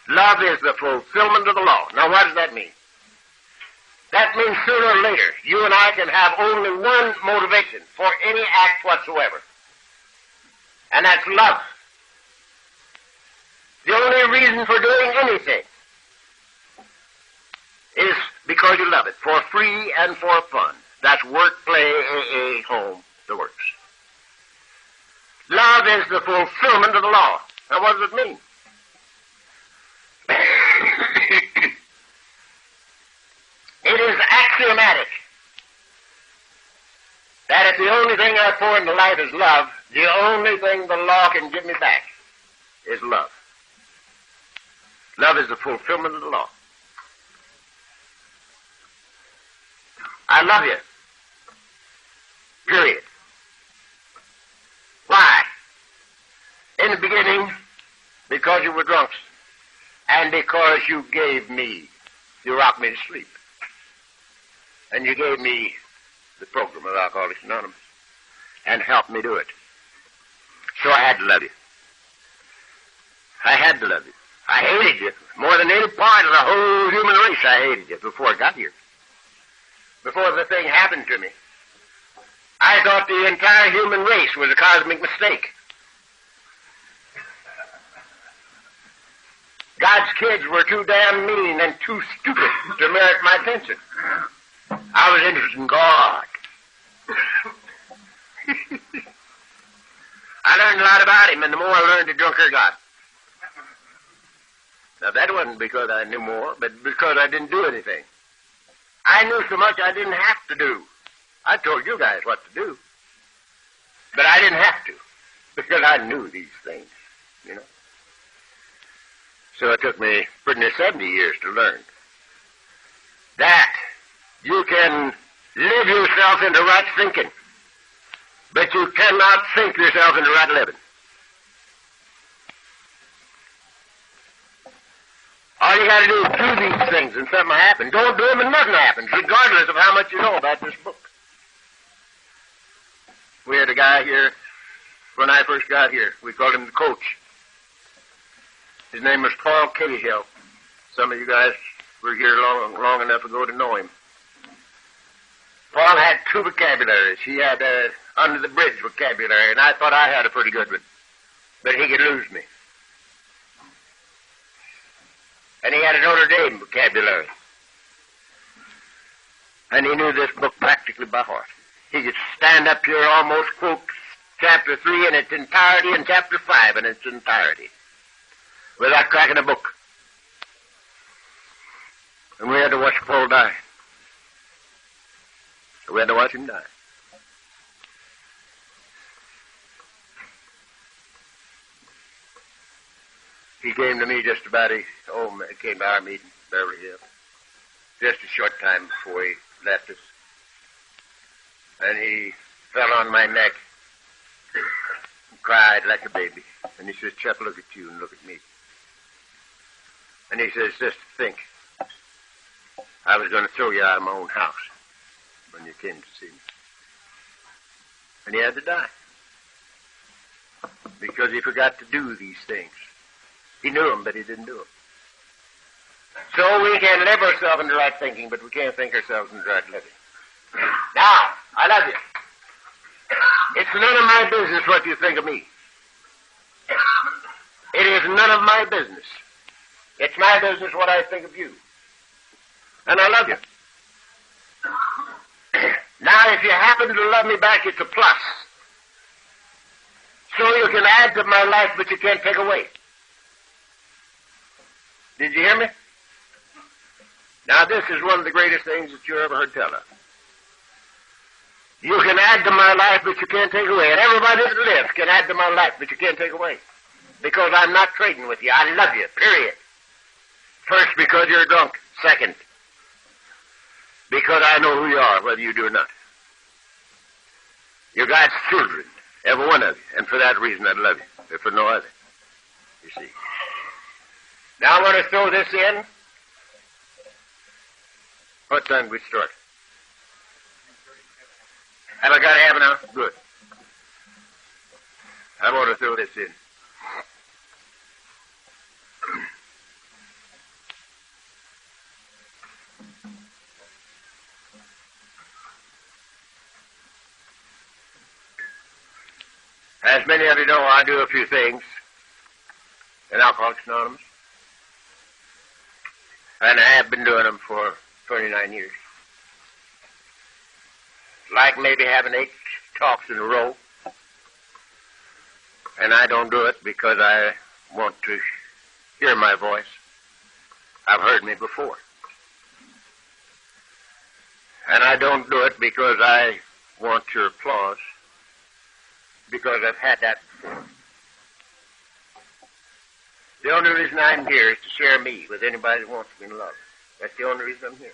Love is the fulfillment of the law. Now what does that mean? That means sooner or later, you and I can have only one motivation for any act whatsoever. And that's love. The only reason for doing anything is because you love it, for free and for fun. That's work, play, AA, home, the works. Love is the fulfillment of the law. Now what does it mean? axiomatic that if the only thing I pour into life is love, the only thing the law can give me back is love. Love is the fulfillment of the law. I love you. Period. Why? In the beginning, because you were drunks, and because you gave me, you rocked me to sleep, and you gave me the program of Alcoholics Anonymous, and helped me do it. So I had to love you. I had to love you. I hated you more than any part of the whole human race. I hated you before I got here. Before the thing happened to me, I thought the entire human race was a cosmic mistake. God's kids were too damn mean and too stupid to merit my attention. I was interested in God. I learned a lot about him, and the more I learned, the drunker I got. Now, that wasn't because I knew more, but because I didn't do anything. I knew so much I didn't have to do. I told you guys what to do, but I didn't have to, because I knew these things, you know. So it took me pretty near 70 years to learn that you can live yourself into right thinking, but you cannot think yourself into right living. All you got to do is do these things and something will happen. Don't do them and nothing happens, regardless of how much you know about this book. We had a guy here, when I first got here, we called him the coach. His name was Paul Cahill. Some of you guys were here long enough ago to know him. Paul had two vocabularies. He had under the bridge vocabulary, and I thought I had a pretty good one. But he could lose me. And he had a Notre Dame vocabulary. And he knew this book practically by heart. He could stand up here almost quote chapter 3 in its entirety and chapter 5 in its entirety without cracking a book. And we had to watch Paul die. We had to watch him die. He came to me just about, he came to our meeting, Beverly Hills, just a short time before he left us. And he fell on my neck and cried like a baby. And he says, Chuck, look at you and look at me. And he says, just think, I was going to throw you out of my own house when you came to see me. And he had to die. Because he forgot to do these things. He knew them, but he didn't do them. So we can live ourselves into right thinking, but we can't think ourselves into right living. Now, I love you. It's none of my business what you think of me. It is none of my business. It's my business what I think of you. And I love you. Now, if you happen to love me back, it's a plus. So you can add to my life, but you can't take away. Did you hear me? Now, this is one of the greatest things that you ever heard tell of. You can add to my life, but you can't take away. And everybody that lives can add to my life, but you can't take away. Because I'm not trading with you. I love you, period. First, because you're drunk. Second, because I know who you are, whether you do or not. You're God's children, every one of you. And for that reason, I love you, if for no other. You see. Now I want to throw this in. What time do we start? Have I got half an hour? Good. I want to throw this in. As many of you know, I do a few things in Alcoholics Anonymous. And I have been doing them for 29 years. Like maybe having 8 talks in a row. And I don't do it because I want to hear my voice. I've heard me before. And I don't do it because I want your applause, because I've had that before. The only reason I'm here is to share me with anybody who wants me to love. That's the only reason I'm here.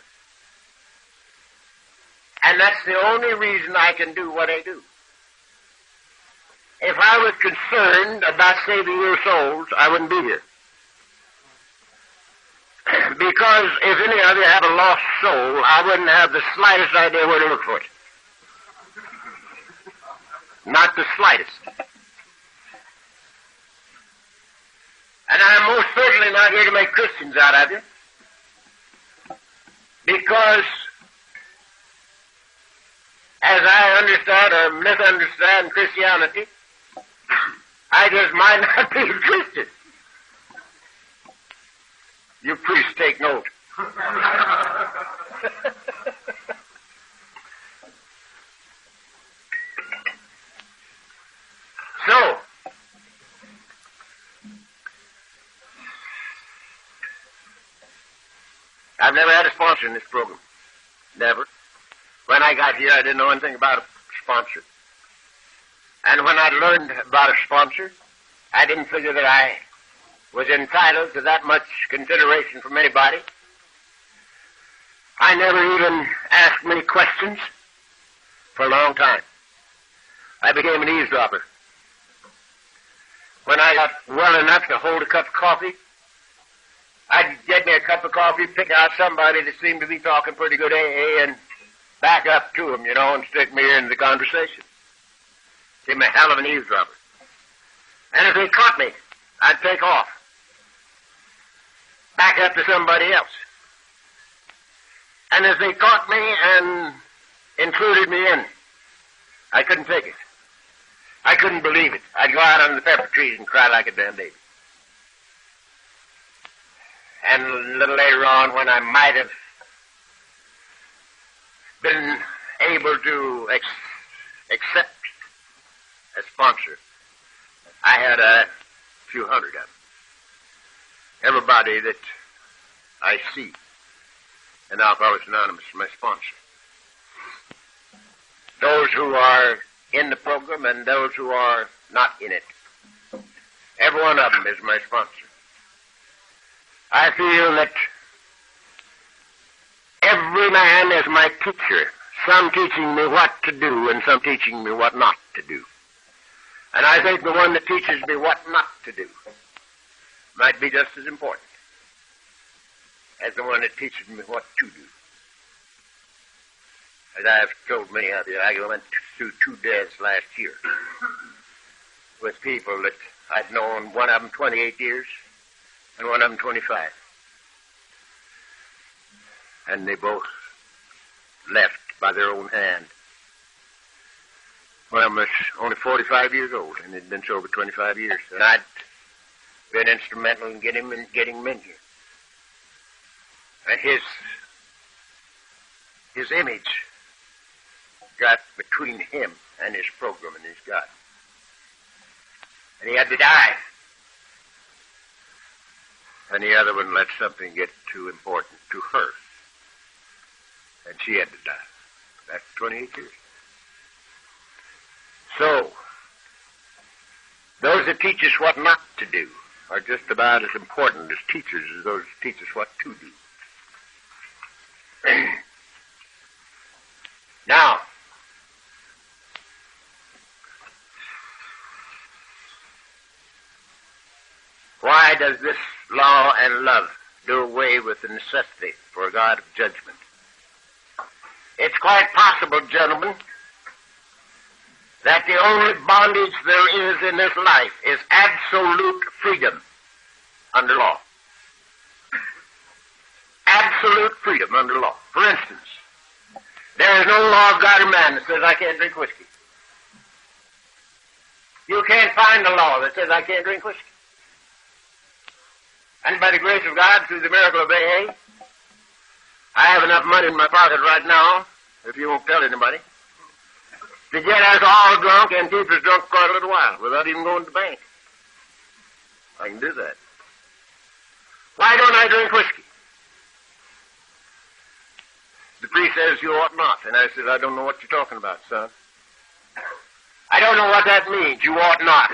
And that's the only reason I can do what I do. If I was concerned about saving your souls, I wouldn't be here. Because if any of you have a lost soul, I wouldn't have the slightest idea where to look for it. Not the slightest. And I'm most certainly not here to make Christians out of you. Because, as I understand or misunderstand Christianity, I just might not be a Christian. You priests take note. So, I've never had a sponsor in this program. Never. When I got here, I didn't know anything about a sponsor. And when I learned about a sponsor, I didn't figure that I was entitled to that much consideration from anybody. I never even asked many questions for a long time. I became an eavesdropper. When I got well enough to hold a cup of coffee, I'd get me a cup of coffee, pick out somebody that seemed to be talking pretty good AA, and back up to them, and stick me into the conversation. Became a hell of an eavesdropper. And if they caught me, I'd take off. Back up to somebody else. And as they caught me and included me in, I couldn't take it. I couldn't believe it. I'd go out under the pepper trees and cry like a damn baby. And a little later on, when I might have been able to accept a sponsor, I had a few hundred of them. Everybody that I see in Alcoholics Anonymous is my sponsor. Those who are in the program and those who are not in it. Every one of them is my sponsor. I feel that every man is my teacher, some teaching me what to do and some teaching me what not to do. And I think the one that teaches me what not to do might be just as important as the one that teaches me what to do. As I have told many of you, I went through 2 deaths last year with people that I'd known, one of them 28 years and one of them 25. And they both left by their own hand. One of them was only 45 years old, and he'd been sober 25 years. And I'd been instrumental in getting him in here. And his image got between him and his program and his God. And he had to die. And the other one let something get too important to her. And she had to die. That's 28 years. So, those that teach us what not to do are just about as important as teachers as those that teach us what to do. Now, why does this law and love do away with the necessity for a God of judgment? It's quite possible, gentlemen, that the only bondage there is in this life is absolute freedom under law. Absolute freedom under law. For instance, there is no law of God or man that says I can't drink whiskey. You can't find a law that says I can't drink whiskey. And by the grace of God, through the miracle of AA, I have enough money in my pocket right now, if you won't tell anybody, to get us all drunk and keep us drunk for a little while without even going to the bank. I can do that. Why don't I drink whiskey? The priest says, you ought not. And I said, I don't know what you're talking about, son. I don't know what that means, you ought not.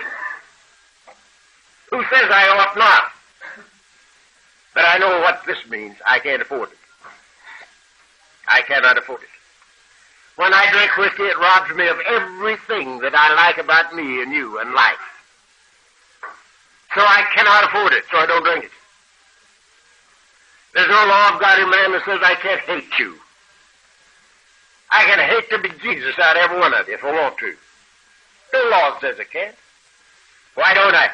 Who says I ought not? But I know what this means. I can't afford it. I cannot afford it. When I drink whiskey, it robs me of everything that I like about me and you and life. So I cannot afford it, so I don't drink it. There's no law of God in man that says I can't hate you. I can hate to be Jesus out of every one of you if I want to. No law says I can't. Why don't I?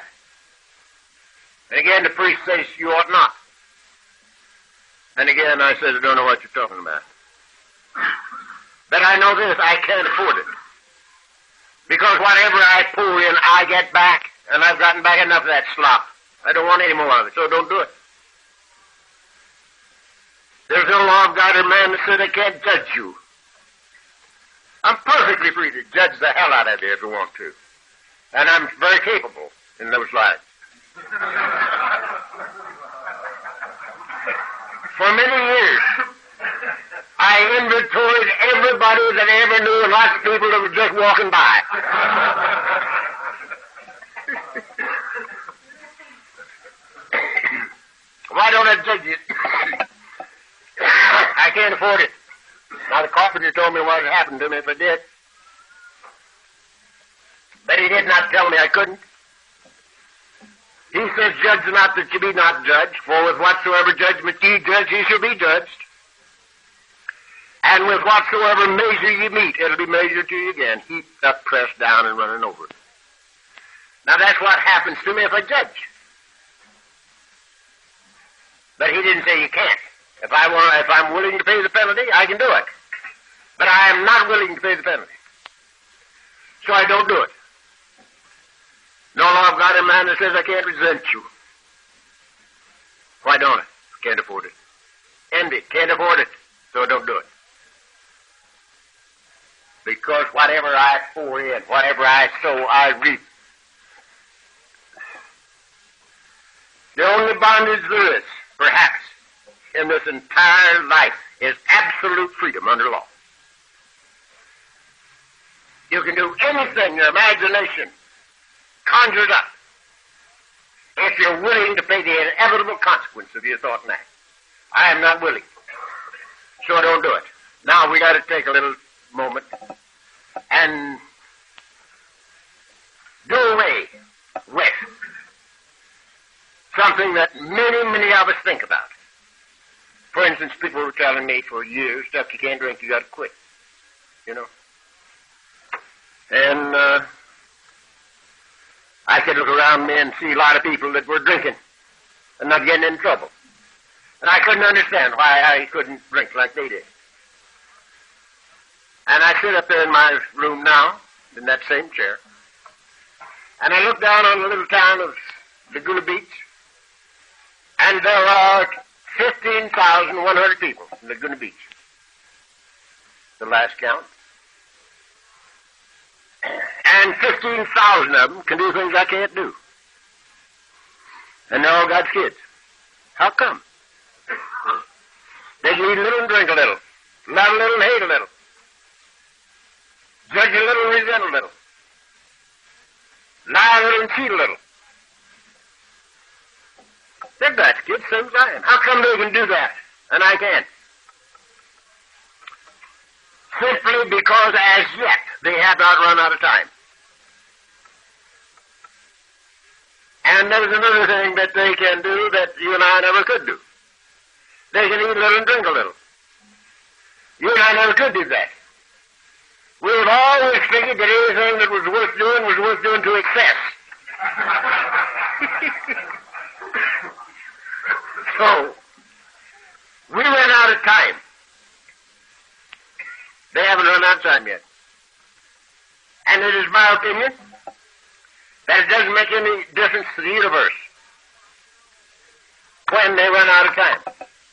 And again, the priest says you ought not. And again, I said, I don't know what you're talking about. But I know this, I can't afford it. Because whatever I pour in, I get back. And I've gotten back enough of that slop. I don't want any more of it, so don't do it. There's no law of God or man that says I can't judge you. I'm perfectly free to judge the hell out of you if I want to. And I'm very capable in those lives. For many years, I inventoried everybody that I ever knew and lots of people that were just walking by. Why don't I judge you? I can't afford it. Now, the carpenter told me what had happened to me if I did. But he did not tell me I couldn't. He says, judge not that you be not judged, for with whatsoever judgment ye judge, ye shall be judged. And with whatsoever measure ye meet, it'll be measured to you again, heaped up, pressed down, and running over. Now, that's what happens to me if I judge. But he didn't say you can't. If I'm willing to pay the penalty, I can do it. But I am not willing to pay the penalty. So I don't do it. No law of God in man that says I can't resent you. Why don't I? Can't afford it. Envy, can't afford it. So I don't do it. Because whatever I pour in, whatever I sow, I reap. The only bondage there is, perhaps, in this entire life is absolute freedom under law. You can do anything your imagination conjures up if you're willing to pay the inevitable consequence of your thought and act. I am not willing, so I don't do it. Now we got to take a little moment and do away with something that many, many of us think about. For instance, people were telling me for years, stuff you can't drink, you got to quit. You know? And I could look around me and see a lot of people that were drinking and not getting in trouble. And I couldn't understand why I couldn't drink like they did. And I sit up there in my room now, in that same chair, and I look down on the little town of Laguna Beach, and there are 15,100 people in Laguna Beach. The last count. And 15,000 of them can do things I can't do. And they're all God's kids. How come? They can eat a little and drink a little. Love a little and hate a little. Judge a little and resent a little. Lie a little and cheat a little. They're God's kids, same as I am. How come they can do that and I can't? Simply because as yet they have not run out of time. And there's another thing that they can do that you and I never could do. They can eat a little and drink a little. You and I never could do that. We have always figured that anything that was worth doing to excess. So, we ran out of time. They haven't run out of time yet. And it is my opinion that it doesn't make any difference to the universe when they run out of time.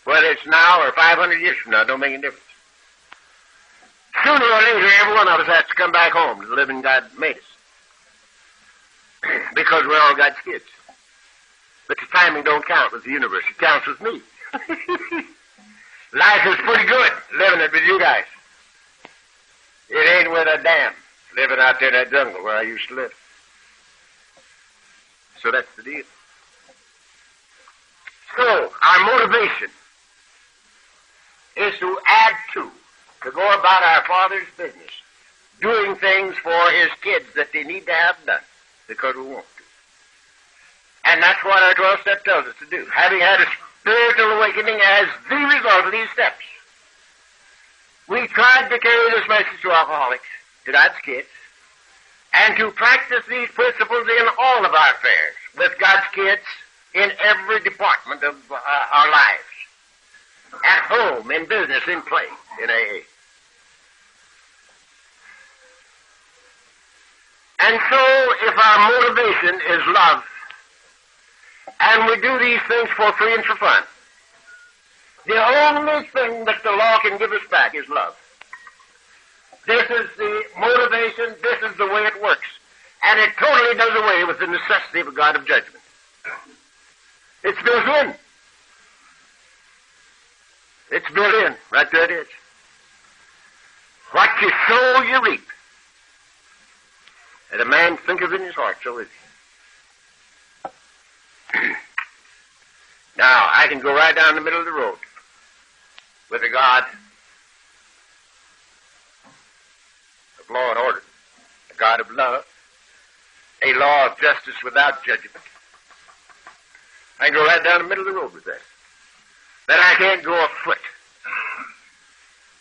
Whether it's now or 500 years from now, don't make any difference. Sooner or later, every one of us has to come back home to the living God made us. Because we're all God's kids. But the timing don't count with the universe. It counts with me. Life is pretty good living it with you guys. It ain't with a damn living out there in that jungle where I used to live. So that's the deal. So our motivation is to add to go about our Father's business, doing things for His kids that they need to have done because we want to. And that's what our 12 step tells us to do. Having had a spiritual awakening as the result of these steps, we tried to carry this message to alcoholics, to God's kids, and to practice these principles in all of our affairs with God's kids in every department of our lives. At home, in business, in play, in AA. And so, if our motivation is love, and we do these things for free and for fun, the only thing that the law can give us back is love. This is the motivation, this is the way it works. And it totally does away with the necessity of a God of judgment. It's built in. It's built in. Right there it is. What you sow, you reap. And a man thinketh in his heart, so is he. Now, I can go right down the middle of the road with a God of law and order, a God of love, a law of justice without judgment. I can go right down the middle of the road with that. But I can't go a foot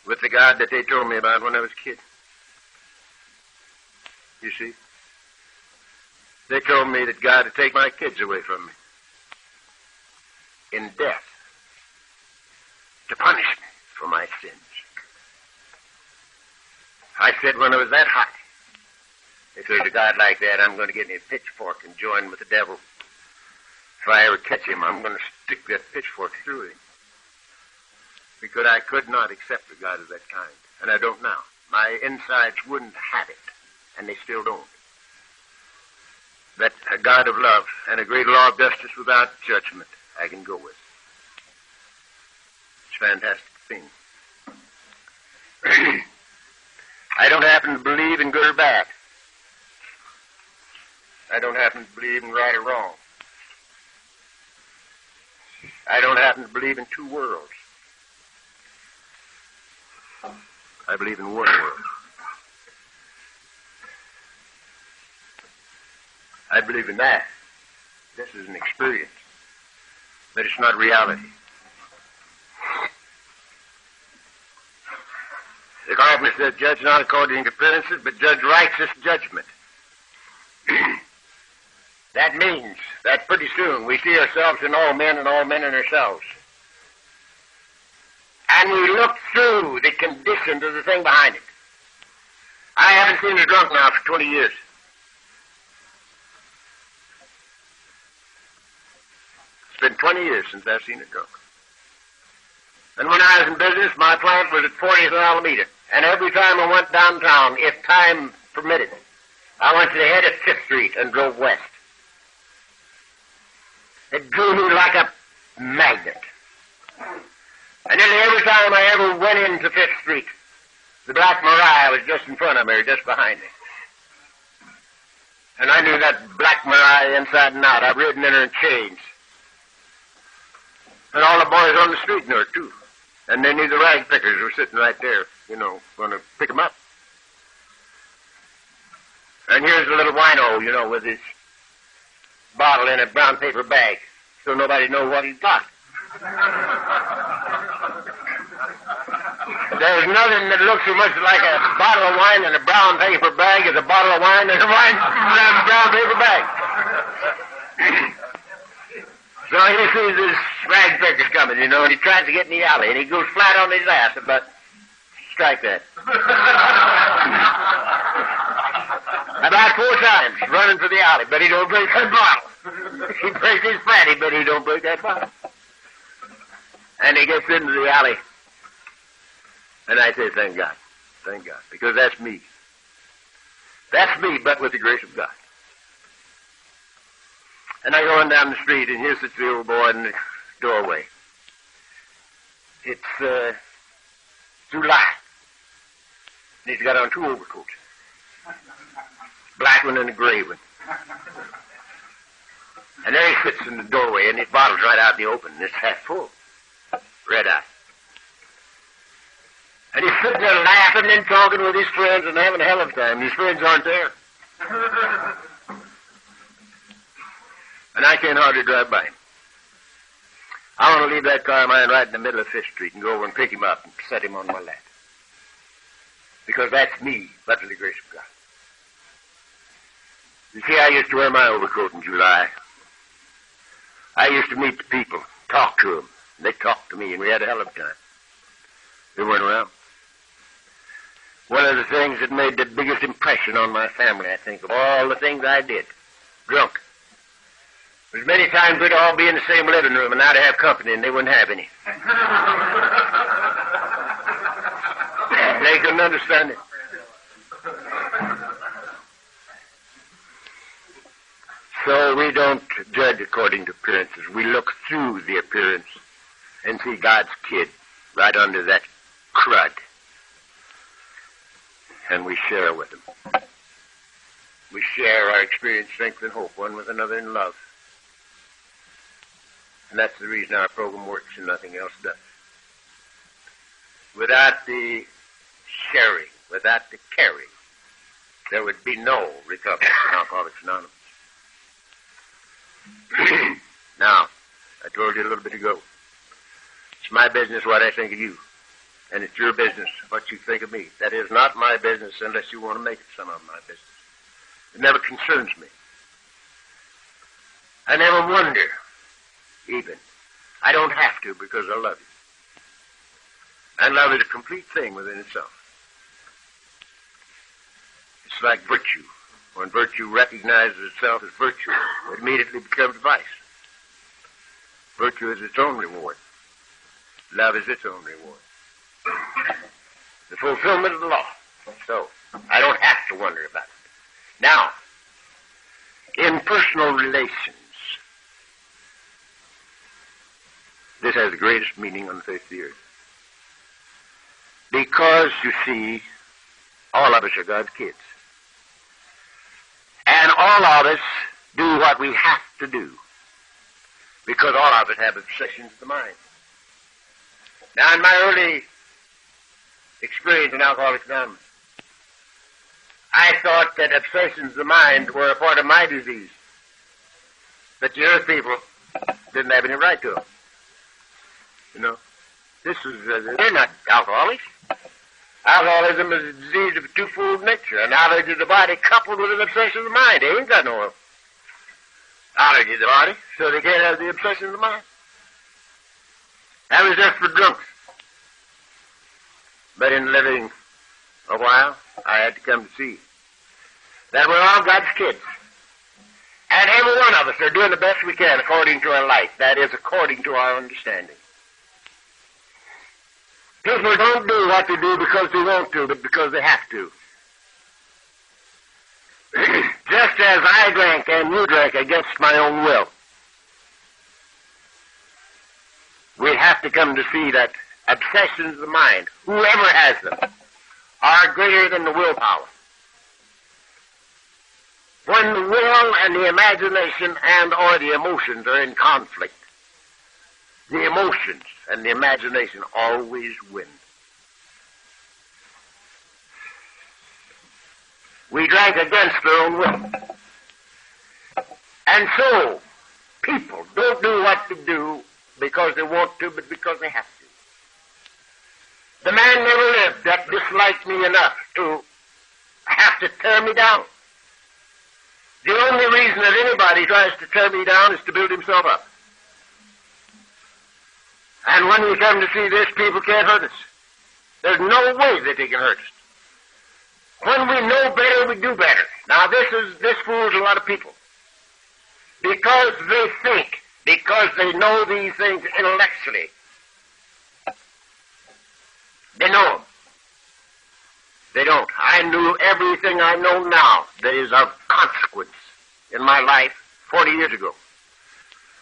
with the God that they told me about when I was a kid. You see? They told me that God would take my kids away from me in death to punish me for my sins. I said when I was that hot, if there's a God like that, I'm going to get me a pitchfork and join with the devil. If I ever catch him, I'm going to stick that pitchfork through him. Because I could not accept a God of that kind. And I don't now. My insides wouldn't have it. And they still don't. But a God of love and a great law of justice without judgment, I can go with. It's a fantastic thing. I don't happen to believe in good or bad. I don't happen to believe in right or wrong. I don't happen to believe in two worlds. I believe in one world. I believe in that. This is an experience, but it's not reality. The carpenter says, judge not according to appearances, but judge righteous judgment. That means that pretty soon we see ourselves in all men and all men in ourselves. And we look through the conditions of the thing behind it. I haven't seen a drunk now for 20 years. It's been 20 years since I've seen a drunk. And when I was in business, my plant was at 40th and Alameda. And every time I went downtown, if time permitted, I went to the head of 5th Street and drove west. It drew me like a magnet. And nearly every time I ever went into 5th Street, the Black Maria was just in front of me or just behind me. And I knew that Black Maria inside and out. I've ridden in her in chains. And all the boys on the street knew her, too. And they knew the rag pickers were sitting right there, going to pick them up. And here's the little wino, with his bottle in a brown paper bag, so nobody knows what he's got. There's nothing that looks so much like a bottle of wine in a brown paper bag as a bottle of wine in a brown paper bag. So he sees this rag picker coming, and he tries to get in the alley, and he goes flat on his ass about strike that. About 4 times running for the alley, but he don't break that bottle. He breaks his fatty, but he don't break that bottle. And he gets into the alley. And I say, thank God, because that's me. That's me, but with the grace of God. And I go on down the street, and here's the old boy in the doorway. It's July. And he's got on 2 overcoats. Black one and a gray one. And there he sits in the doorway, and his bottle's right out in the open, and it's half full. Red eye. And he's sitting there laughing and talking with his friends and having a hell of a time. His friends aren't there. And I can't hardly drive by him. I want to leave that car of mine right in the middle of 5th Street and go over and pick him up and set him on my lap. Because that's me, but for the grace of God. You see, I used to wear my overcoat in July. I used to meet the people, talk to them. They talked to me, and we had a hell of a time. They weren't around. One of the things that made the biggest impression on my family, I think, of all the things I did, drunk. There's many times we'd all be in the same living room, and I'd have company, and they wouldn't have any. They couldn't understand it. So we don't judge according to appearances. We look through the appearance and see God's kid right under that crud. And we share with them. We share our experience, strength, and hope, one with another in love. And that's the reason our program works and nothing else does. Without the sharing, without the caring, there would be no recovery in Alcoholics Anonymous. Now, I told you a little bit ago, it's my business what I think of you, and it's your business what you think of me. That is not my business unless you want to make it some of my business. It never concerns me. I never wonder, even. I don't have to because I love you. And love is a complete thing within itself. It's like virtue. When virtue recognizes itself as virtue, it immediately becomes vice. Virtue is its own reward. Love is its own reward. The fulfillment of the law. So, I don't have to wonder about it. Now, in personal relations, this has the greatest meaning on the face of the earth. Because, you see, all of us are God's kids. And all of us do what we have to do. Because all of us have obsessions of the mind. Now, in my early experience in Alcoholics Anonymous, I thought that obsessions of the mind were a part of my disease. But the earth people didn't have any right to them. You know, they're not alcoholics. Alcoholism is a disease of a twofold nature, a knowledge of the body coupled with an obsession of the mind. They ain't got no knowledge of the body, so they can't have the obsession of the mind. That was just for drunks. But in living a while, I had to come to see that we're all God's kids. And every one of us are doing the best we can according to our life. That is, according to our understanding. People don't do what they do because they want to, but because they have to. Just as I drank and you drank against my own will. We have to come to see that obsessions of the mind, whoever has them, are greater than the willpower. When the will and the imagination and or the emotions are in conflict, the emotions and the imagination always win. We drank against their own will. And so, people don't do what they do because they want to, but because they have to. The man never lived that disliked me enough to have to tear me down. The only reason that anybody tries to tear me down is to build himself up. And when we come to see this, people can't hurt us. There's no way that they can hurt us. When we know better, we do better. Now this fools a lot of people. Because they think, because they know these things intellectually. They know them. They don't. I knew everything I know now that is of consequence in my life 40 years ago.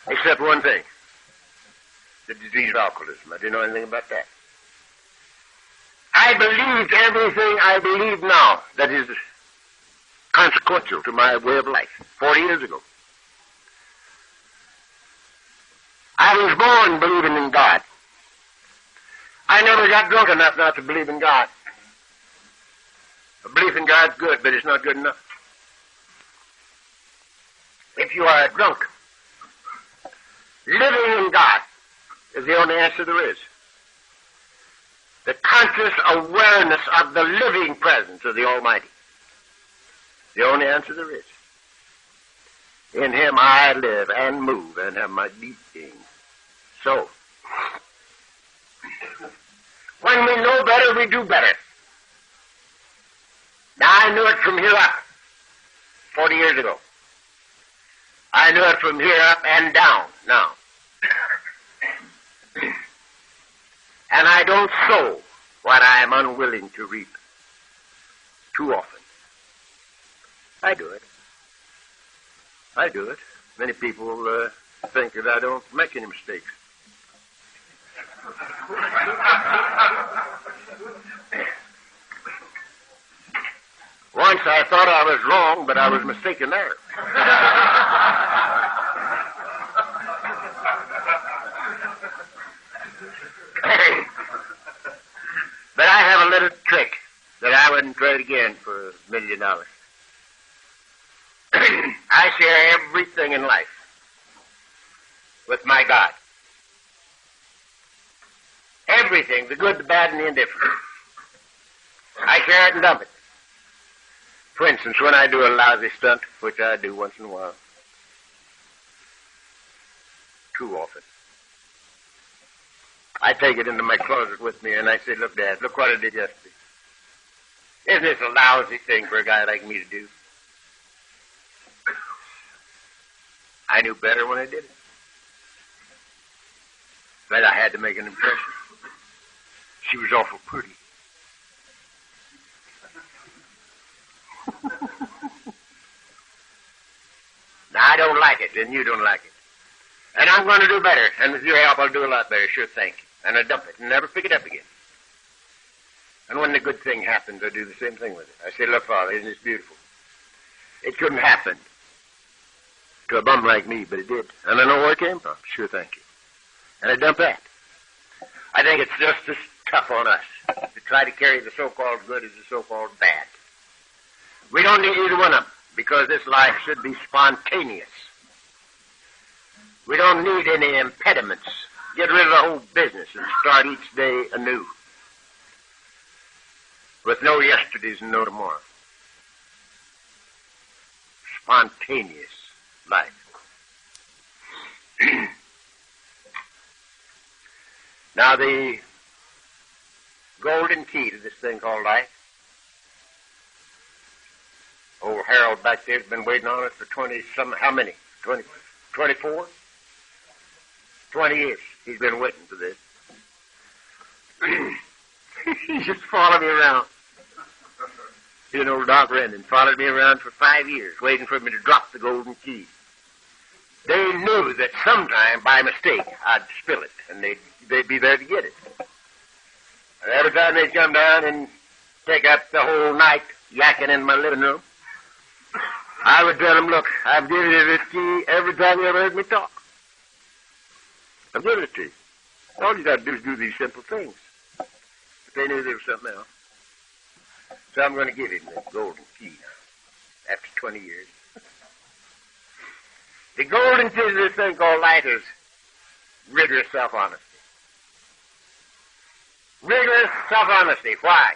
Except one thing. the disease of alcoholism. I didn't know anything about that. I believed everything I believe now that is consequential to my way of life 40 years ago. I was born believing in God. I never got drunk enough not to believe in God. A belief in God's good, but it's not good enough. If you are a drunk, living in God is the only answer there is. The conscious awareness of the living presence of the Almighty. The only answer there is. In Him I live and move and have my deep being. So, when we know better, we do better. Now, I knew it from here up 40 years ago. I knew it from here up and down now. And I don't sow what I am unwilling to reap too often. I do it. I do it. Many people think that I don't make any mistakes. Once I thought I was wrong, but I was mistaken there. But I have a little trick that I wouldn't trade again for $1 million. I share everything in life with my God. Everything, the good, the bad, and the indifferent. I share it and dump it. For instance, when I do a lousy stunt, which I do once in a while, too often, I take it into my closet with me and I say, look, Dad, look what I did yesterday. Isn't this a lousy thing for a guy like me to do? I knew better when I did it. But I had to make an impression. She was awful pretty. Now, I don't like it, and you don't like it. And I'm going to do better, and with your help, I'll do a lot better, sure, thank you. And I dump it and never pick it up again. And when the good thing happens, I do the same thing with it. I say, look, Father, isn't this beautiful? It couldn't happen to a bum like me, but it did. And I know where it came from. Sure, thank you. And I dump that. I think it's just as tough on us to try to carry the so-called good as the so-called bad. We don't need either one of them, because this life should be spontaneous. We don't need any impediments. Get rid of the whole business and start each day anew, with no yesterdays and no tomorrow. Spontaneous life. Now, the golden key to this thing called life, old Harold back there has been waiting on us for 20-some, how many? 24? 20 years he's been waiting for this. He just followed me around. You know, Doc Rendon followed me around for 5 years, waiting for me to drop the golden key. They knew that sometime, by mistake, I'd spill it, and they'd be there to get it. And every time they'd come down and take up the whole night yakking in my living room, I would tell them, look, I've given you this key every time you ever heard me talk. I've given it to you. All you got to do is do these simple things. But they knew there was something else. So I'm going to give him the golden key now, after 20 years. The golden key to this thing called life is rigorous self-honesty. Rigorous self-honesty. Why?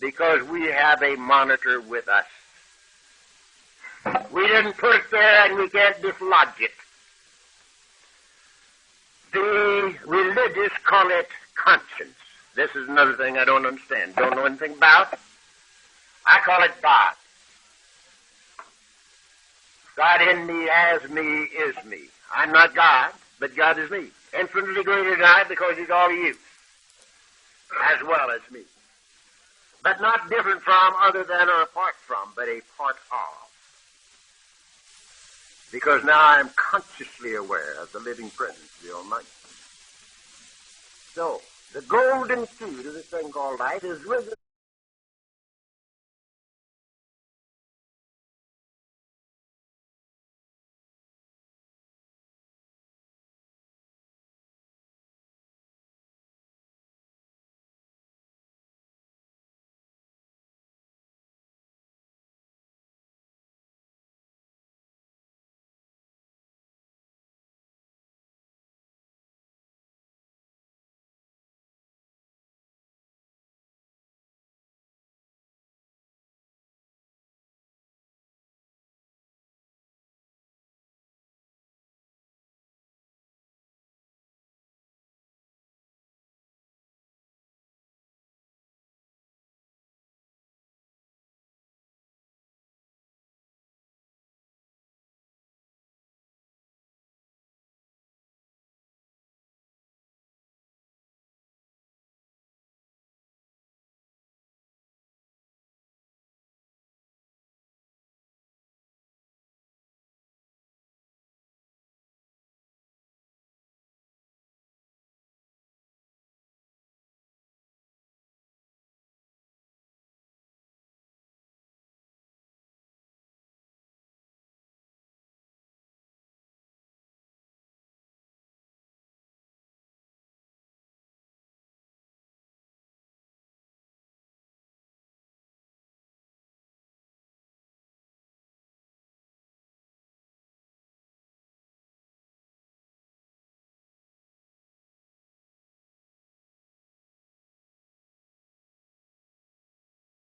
Because we have a monitor with us. We didn't put it there and we can't dislodge it. The religious call it conscience. This is another thing I don't understand, don't know anything about. I call it God. God in me, as me, is me. I'm not God, but God is me. Infinitely greater than I, because He's all you, as well as me. But not different from, other than, or apart from, but a part of. because now I am consciously aware of the living presence of the Almighty. So, the golden key to this thing called life is risen.